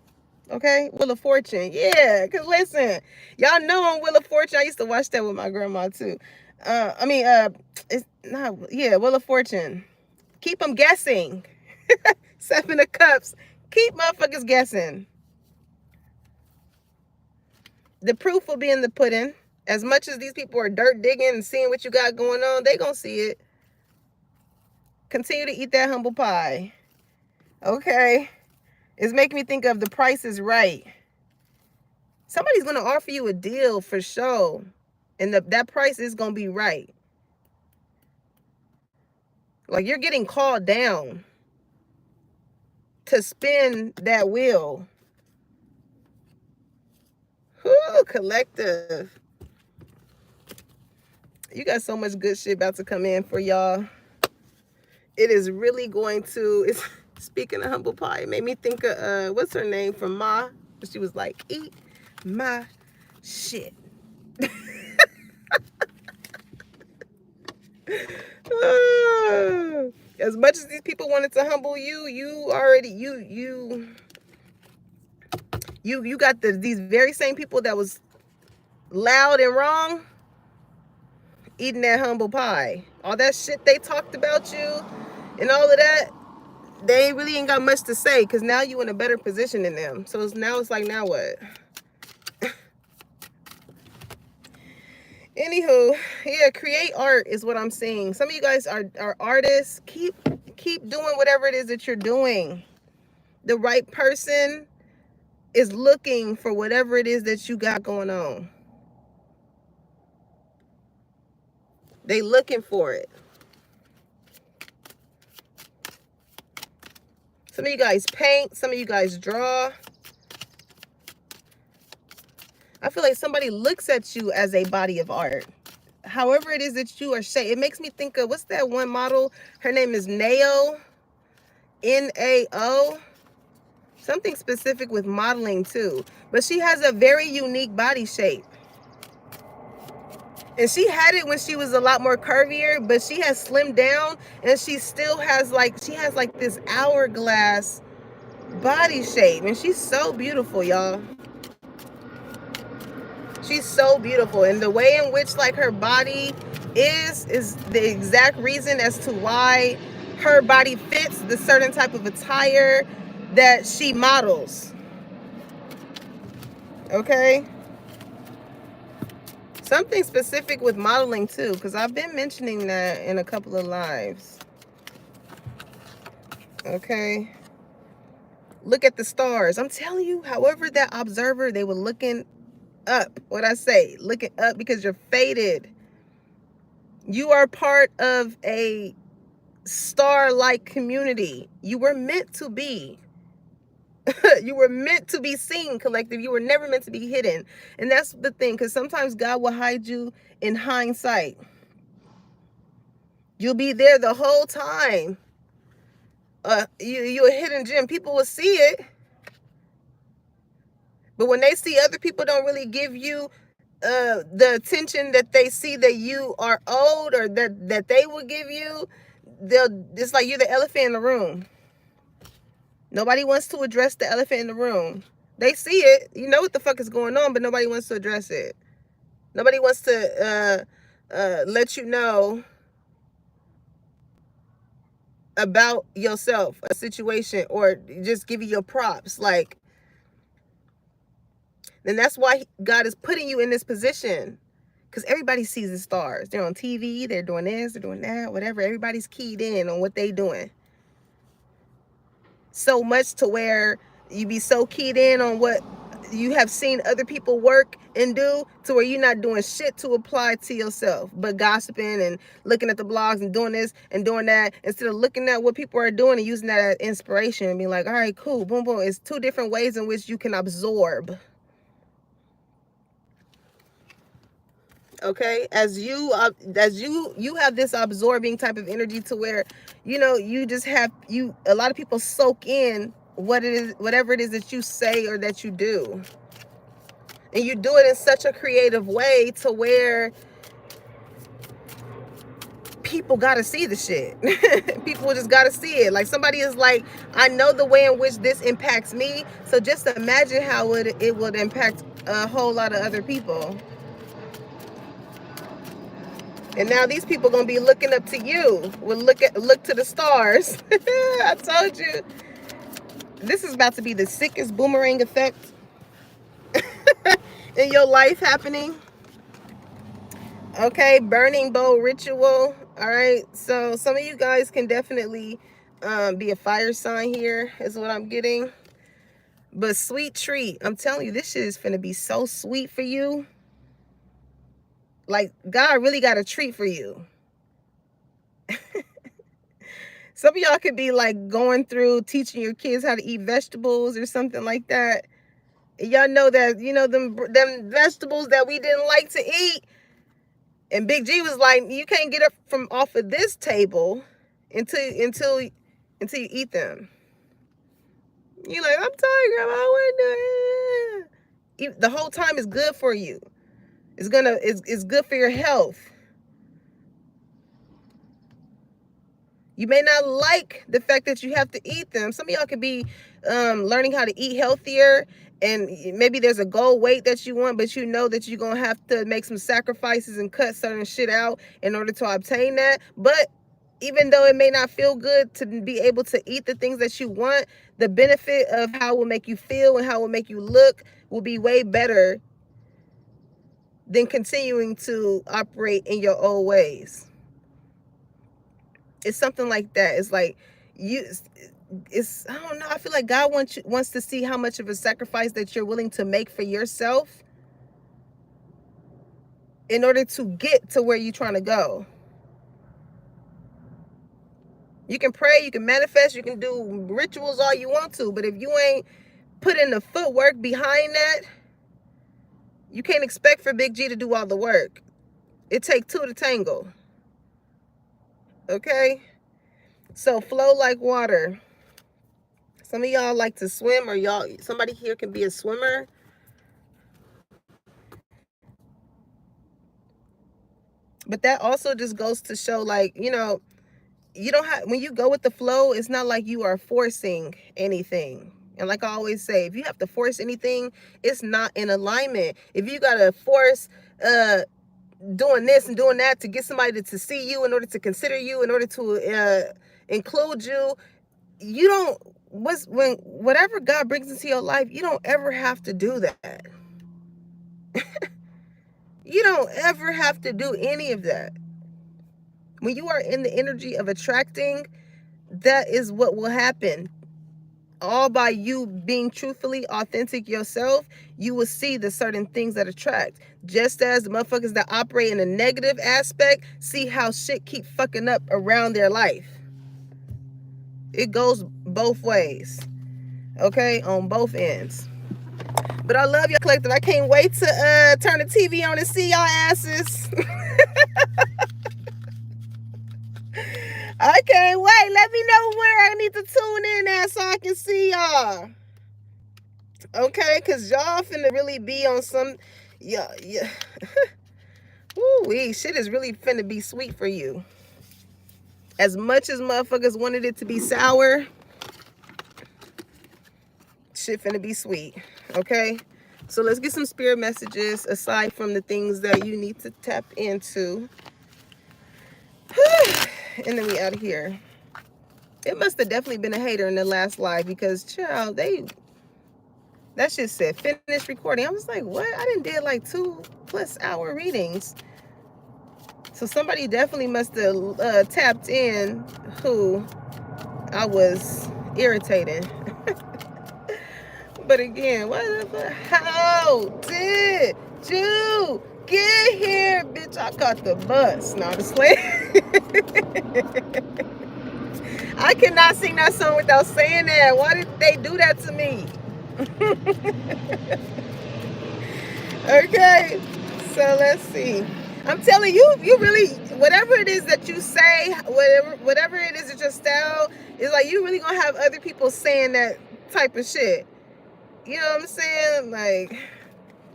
A: Okay? Wheel of Fortune. Yeah, because listen, y'all know on Wheel of Fortune, I used to watch that with my grandma too. It's not, yeah, Wheel of Fortune. Keep them guessing. 7 of Cups. Keep motherfuckers guessing. The proof will be in the pudding. As much as these people are dirt digging and seeing what you got going on, they gonna see it. Continue to eat that humble pie. Okay? It's making me think of The Price is Right. Somebody's gonna offer you a deal for sure, and that price is gonna be right. Like, you're getting called down to spin that wheel. Whoo, collective. You got so much good shit about to come in for y'all. it is really going to, it's, speaking of humble pie, it made me think of, what's her name from Ma? She was like, eat my shit. As much as these people wanted to humble you, you already, you got these very same people that was loud and wrong eating that humble pie. All that shit they talked about you and all of that, they really ain't got much to say because now you in a better position than them. So now it's like, now what? Anywho, yeah, create art is what I'm saying. Some of you guys are artists. Keep doing whatever it is that you're doing. The right person is looking for whatever it is that you got going on. They looking for it. Some of you guys paint. Some of you guys draw. I feel like somebody looks at you as a body of art. However it is that you are shaped. It makes me think of, what's that one model? Her name is Nao. Nao. Something specific with modeling too. But she has a very unique body shape. And she had it when she was a lot more curvier, but she has slimmed down and she still has like, she has like this hourglass body shape. And she's so beautiful, y'all. She's so beautiful. And the way in which like her body is the exact reason as to why her body fits the certain type of attire that she models. Okay? Something specific with modeling too, because I've been mentioning that in a couple of lives. Okay? Look at the stars. I'm telling you, however that observer, they were looking up. What I say, looking up because you're fated. You are part of a star-like community. You were meant to be. You were meant to be seen, collective. You were never meant to be hidden. And that's the thing, because sometimes God will hide you in hindsight. You'll be there the whole time. You're a hidden gem. People will see it. But when they see other people don't really give you the attention that they see that you are owed, or that they will give you, it's like you're the elephant in the room. Nobody wants to address the elephant in the room. They see it, you know what the fuck is going on, but nobody wants to address it. Nobody wants to let you know about yourself, a situation, or just give you your props. Like, then that's why God is putting you in this position. Because everybody sees the stars. They're on TV, they're doing this, they're doing that, whatever. Everybody's keyed in on what they doing. So much to where you be so keyed in on what you have seen other people work and do, to where you're not doing shit to apply to yourself, but gossiping and looking at the blogs and doing this and doing that, instead of looking at what people are doing and using that as inspiration and being like, all right, cool, boom, boom. It's two different ways in which you can absorb. Okay, as you have this absorbing type of energy, to where, you know, you just have, a lot of people soak in whatever it is that you say or that you do, and you do it in such a creative way to where people gotta see the shit. People just gotta see it. Like, somebody is like, I know the way in which this impacts me, so just imagine how it would impact a whole lot of other people. And now these people gonna be looking up to you. Will look to the stars. I told you. This is about to be the sickest boomerang effect in your life happening. Okay, burning bowl ritual. All right, so some of you guys can definitely be a fire sign here, is what I'm getting. But sweet treat, I'm telling you, this shit is finna be so sweet for you. Like, God really got a treat for you. Some of y'all could be like going through teaching your kids how to eat vegetables or something like that. Y'all know that, you know, them vegetables that we didn't like to eat. And Big G was like, you can't get up from off of this table until you eat them. You're like, I'm tired, Grandma. I want to do it. The whole time is good for you. It's good for your health. You may not like the fact that you have to eat them. Some of y'all could be learning how to eat healthier, and maybe there's a goal weight that you want, but you know that you're going to have to make some sacrifices and cut certain shit out in order to obtain that. But even though it may not feel good to be able to eat the things that you want, the benefit of how it will make you feel and how it will make you look will be way better than continuing to operate in your old ways. It's something like that. It's like I don't know. I feel like God wants to see how much of a sacrifice that you're willing to make for yourself in order to get to where you're trying to go. You can pray, you can manifest, you can do rituals all you want to, but if you ain't put in the footwork behind that, you can't expect for Big G to do all the work. It takes two to tangle. Okay? So flow like water. Some of y'all like to swim, or somebody here can be a swimmer. But that also just goes to show, like, you don't have, when you go with the flow, it's not like you are forcing anything. And like I always say, if you have to force anything, it's not in alignment. If you gotta force doing this and doing that to get somebody to see you, in order to consider you, in order to include you, whatever God brings into your life, you don't ever have to do that. You don't ever have to do any of that. When you are in the energy of attracting, that is what will happen. All by you being truthfully authentic yourself, you will see the certain things that attract. Just as the motherfuckers that operate in a negative aspect see how shit keep fucking up around their life. It goes both ways. Okay? On both ends. But I love y'all, collective. I can't wait to turn the TV on and see y'all asses. I can't wait. Let me know where I need to tune in at so I can see y'all. Okay, because y'all finna really be on some... Yeah. Ooh-wee, shit is really finna be sweet for you. As much as motherfuckers wanted it to be sour, shit finna be sweet. Okay? So let's get some spirit messages aside from the things that you need to tap into. And then we out of here. It must have definitely been a hater in the last live, because child, that shit said finish recording. I was like, what? I didn't did like 2+ hour readings. So somebody definitely must have tapped in who I was irritating. But again, how did you get here? Bitch, I caught the bus. No, I'm just playing. I cannot sing that song without saying that. Why did they do that to me? Okay, so let's see. I'm telling you, you really, whatever it is that you say, whatever it is that your style is, like, you really gonna have other people saying that type of shit. You know what I'm saying? Like,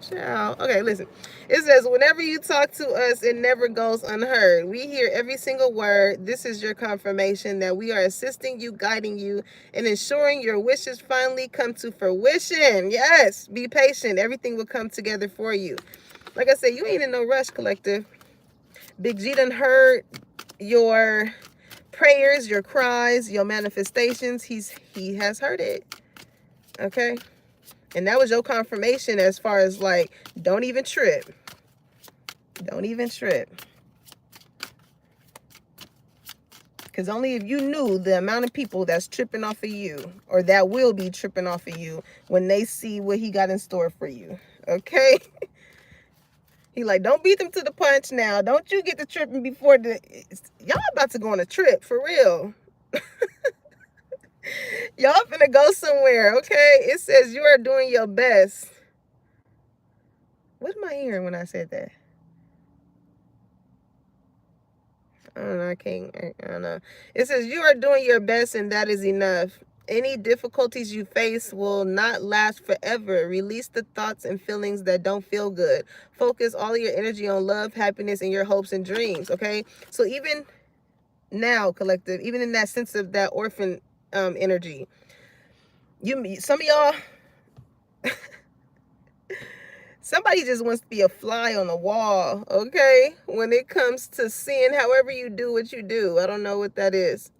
A: child. Okay, listen. It says, whenever you talk to us, it never goes unheard. We hear every single word. This is your confirmation that we are assisting you, guiding you, and ensuring your wishes finally come to fruition. Yes, be patient. Everything will come together for you. Like I said, you ain't in no rush, collective. Big G done heard your prayers, your cries, your manifestations. He has heard it. Okay? And that was your confirmation as far as, like, don't even trip. Don't even trip. Because only if you knew the amount of people that's tripping off of you, or that will be tripping off of you when they see what he got in store for you. Okay? He like, don't beat them to the punch now. Don't you get to tripping before y'all about to go on a trip, for real. Y'all finna go somewhere, okay? It says you are doing your best. What am I hearing when I said that? I don't know. I don't know. It says you are doing your best and that is enough. Any difficulties you face will not last forever. Release the thoughts and feelings that don't feel good. Focus all of your energy on love, happiness, and your hopes and dreams. Okay. So even now, collective, even in that sense of that orphan energy, some of y'all, somebody just wants to be a fly on the wall, okay? When it comes to seeing however you do what you do. I don't know what that is.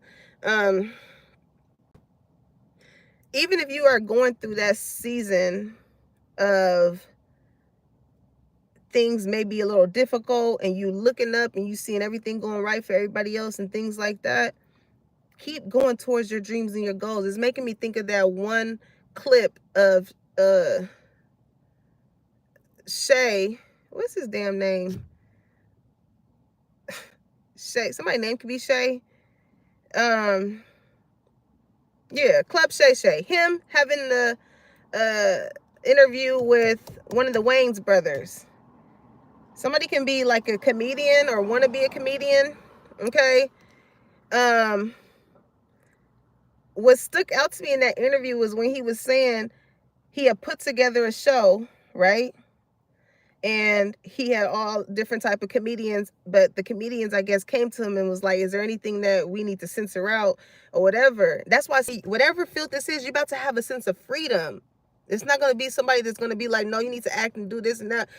A: Even if you are going through that season of things may be a little difficult and you looking up and you seeing everything going right for everybody else and things like that, keep going towards your dreams and your goals. It's making me think of that one clip of Shay. What's his damn name? Shay. Somebody's name could be Shay. Yeah, Club Shay Shay. Him having the interview with one of the Wayans brothers. Somebody can be like a comedian or want to be a comedian, okay? What stuck out to me in that interview was when he was saying he had put together a show, right? And he had all different type of comedians, but the comedians, I guess, came to him and was like, is there anything that we need to censor out or whatever? That's why I see, whatever field this is, you're about to have a sense of freedom. It's not going to be somebody that's going to be like, no, you need to act and do this and that.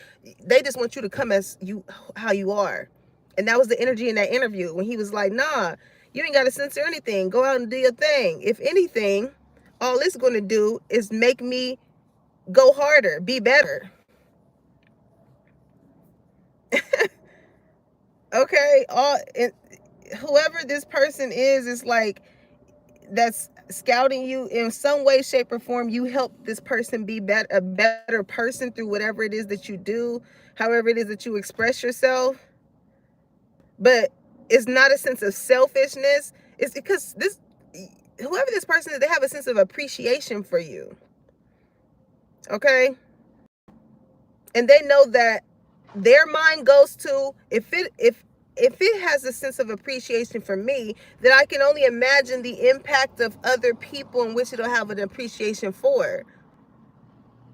A: They just want you to come as you, how you are. And that was the energy in that interview when he was like, nah, you ain't got to censor anything. Go out and do your thing. If anything, all it's going to do is make me go harder, be better. Okay, whoever this person is like, that's scouting you in some way, shape, or form. You help this person be a better person through whatever it is that you do, however it is that you express yourself. But it's not a sense of selfishness. It's because whoever this person is, they have a sense of appreciation for you. Okay, and they know that their mind goes to, if it has a sense of appreciation for me, then I can only imagine the impact of other people in which it'll have an appreciation for.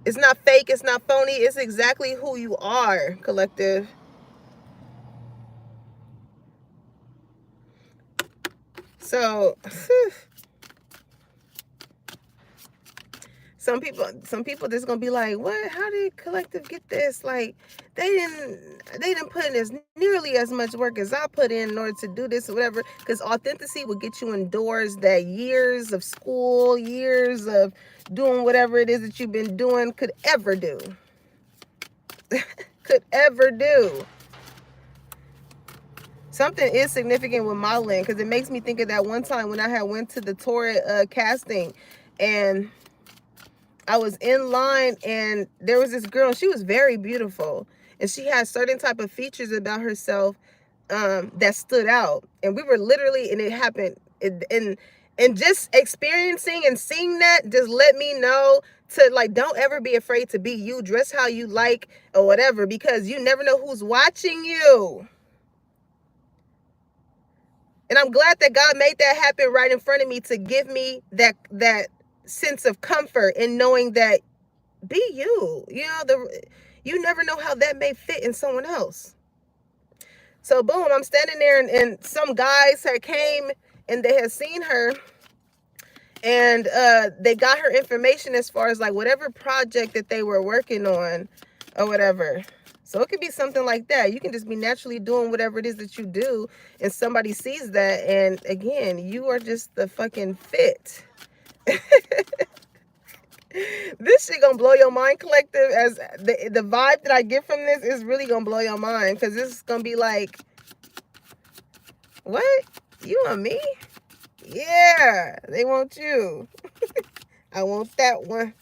A: It's not fake, it's not phony, it's exactly who you are, collective. So some people just gonna be like, what, how did collective get this? Like, they didn't put in as nearly as much work as I put in order to do this or whatever. Because authenticity will get you indoors that years of school, years of doing whatever it is that you've been doing could ever do. Could ever do. Something is significant with modeling, because it makes me think of that one time when I had went to the Torah casting, and I was in line and there was this girl. She was very beautiful and she had certain type of features about herself that stood out. And we were literally, and it happened, and just experiencing and seeing that just let me know to, like, don't ever be afraid to be you. Dress how you like or whatever, because you never know who's watching you. And I'm glad that God made that happen right in front of me to give me that sense of comfort in knowing that, be you. You know, you never know how that may fit in someone else. So boom, I'm standing there, and some guys had came and they had seen her, and they got her information as far as like whatever project that they were working on or whatever. So it could be something like that. You can just be naturally doing whatever it is that you do, and somebody sees that, and again, you are just the fucking fit. This shit gonna blow your mind, collective. As the vibe that I get from this is really gonna blow your mind, because this is gonna be like, what? You want me? Yeah, they want you. I want that one.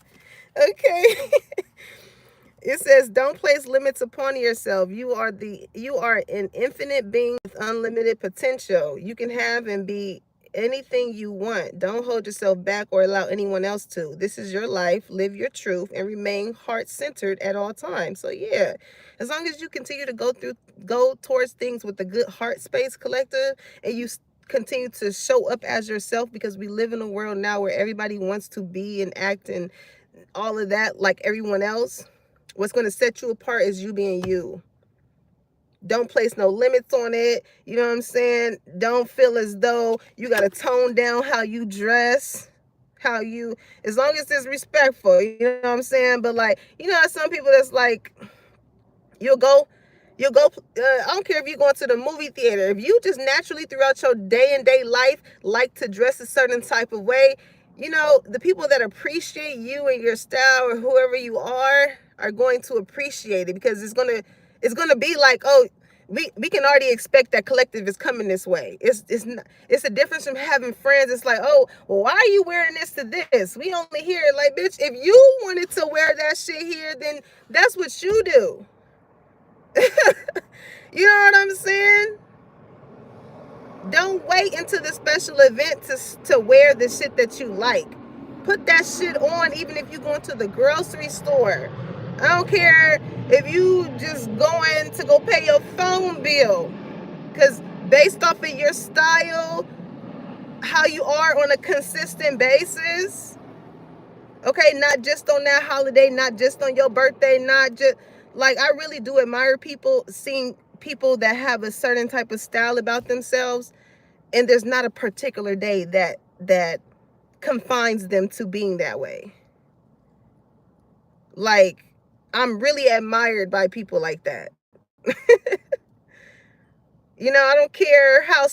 A: Okay. It says, don't place limits upon yourself. You are an infinite being with unlimited potential. You can have and be anything you want. Don't hold yourself back or allow anyone else to. This is your life. Live your truth and remain heart-centered at all times. So yeah, as long as you continue to go towards things with a good heart space, collective, and you continue to show up as yourself, because we live in a world now where everybody wants to be and act and all of that like everyone else. What's going to set you apart is you being you. Don't place no limits on it. You know what I'm saying? Don't feel as though you got to tone down how you dress, as long as it's respectful, you know what I'm saying? But like, you know, some people that's like, you'll go, I don't care if you're going to the movie theater. If you just naturally throughout your day life like to dress a certain type of way, you know, the people that appreciate you and your style or whoever you are going to appreciate it, because it's gonna be like, oh, we can already expect that collective is coming this way. It's a difference from having friends. It's like, oh, well, why are you wearing this to this? We only hear it. Like, bitch, if you wanted to wear that shit here, then that's what you do. You know what I'm saying? Don't wait until the special event to wear the shit that you like. Put that shit on even if you're going to the grocery store. I don't care if you just going to go pay your phone bill. Because based off of your style, how you are on a consistent basis, okay, not just on that holiday, not just on your birthday, not just, like, I really do admire people, seeing people that have a certain type of style about themselves, and there's not a particular day that confines them to being that way. Like, I'm really admired by people like that. You know, I don't care how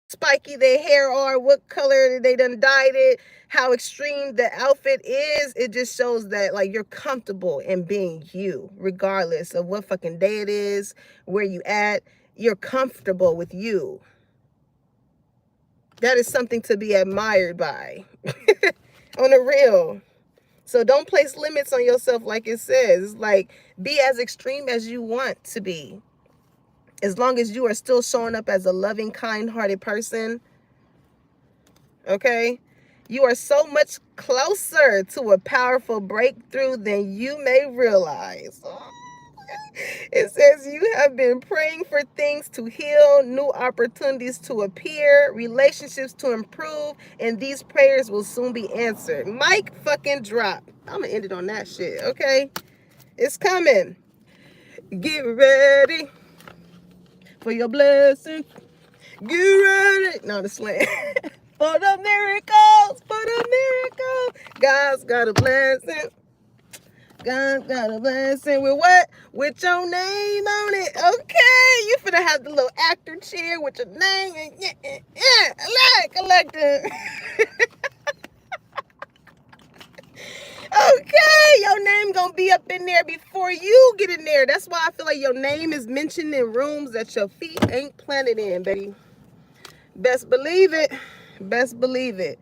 A: spiky their hair are, what color they done dyed it, how extreme the outfit is. It just shows that, like, you're comfortable in being you, regardless of what fucking day it is, where you at. You're comfortable with you. That is something to be admired by. On the real. So don't place limits on yourself, like it says. Like, be as extreme as you want to be. As long as you are still showing up as a loving, kind-hearted person. Okay? You are so much closer to a powerful breakthrough than you may realize. It says you have been praying for things to heal, new opportunities to appear, relationships to improve, and these prayers will soon be answered. Mic fucking drop. I'm gonna end it on that shit, okay? It's coming. Get ready for your blessing. Get ready. No, the slang. For the miracles, God's got a blessing. God's got a blessing with what? With your name on it. Okay, you finna have the little actor chair with your name. And yeah, collector. Okay, your name gonna be up in there before you get in there. That's why I feel like your name is mentioned in rooms that your feet ain't planted in, baby. Best believe it. Best believe it.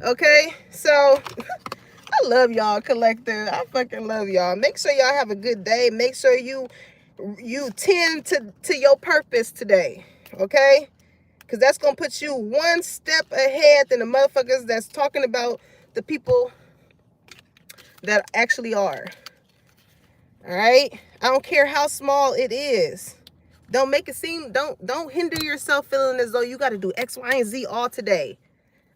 A: Okay, so I love y'all, collector. I fucking love y'all. Make sure y'all have a good day. Make sure you tend to your purpose today, okay? Because that's gonna put you one step ahead than the motherfuckers that's talking about the people that actually are. All right? I don't care how small it is. Don't make it seem, don't hinder yourself feeling as though you got to do X, Y, and Z all today.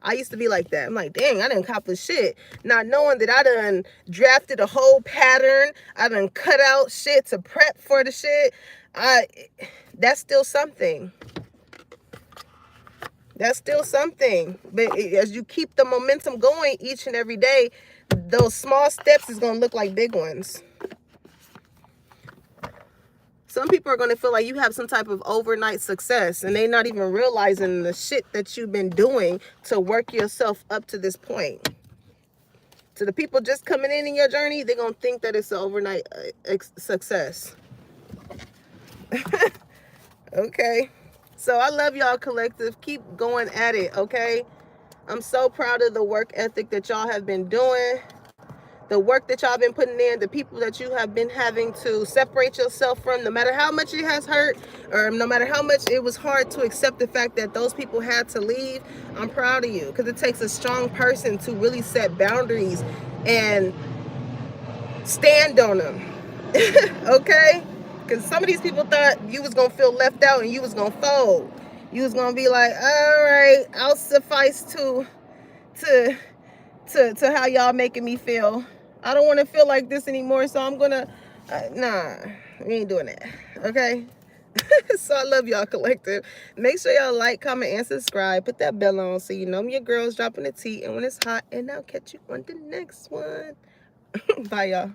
A: I used to be like that. I'm like, dang, I didn't accomplish shit. Not knowing that I done drafted a whole pattern. I done cut out shit to prep for the shit. That's still something. That's still something. But as you keep the momentum going each and every day, those small steps is going to look like big ones. Some people are going to feel like you have some type of overnight success, and they're not even realizing the shit that you've been doing to work yourself up to this point. To the people just coming in your journey, they're going to think that it's an overnight success. Okay. So I love y'all, collective. Keep going at it, okay? I'm so proud of the work ethic that y'all have been doing. the work that y'all been putting in, the people that you have been having to separate yourself from, no matter how much it has hurt, or no matter how much it was hard to accept the fact that those people had to leave, I'm proud of you, because it takes a strong person to really set boundaries and stand on them. Okay? Because some of these people thought you was going to feel left out and you was going to fold. You was going to be like, all right, I'll suffice to how y'all making me feel. I don't want to feel like this anymore, so I'm gonna nah, we ain't doing that. Okay. So I love y'all, collective. Make sure y'all like, comment, and subscribe. Put that bell on so you know me, your girls dropping the tea and when it's hot. And I'll catch you on the next one. Bye, y'all.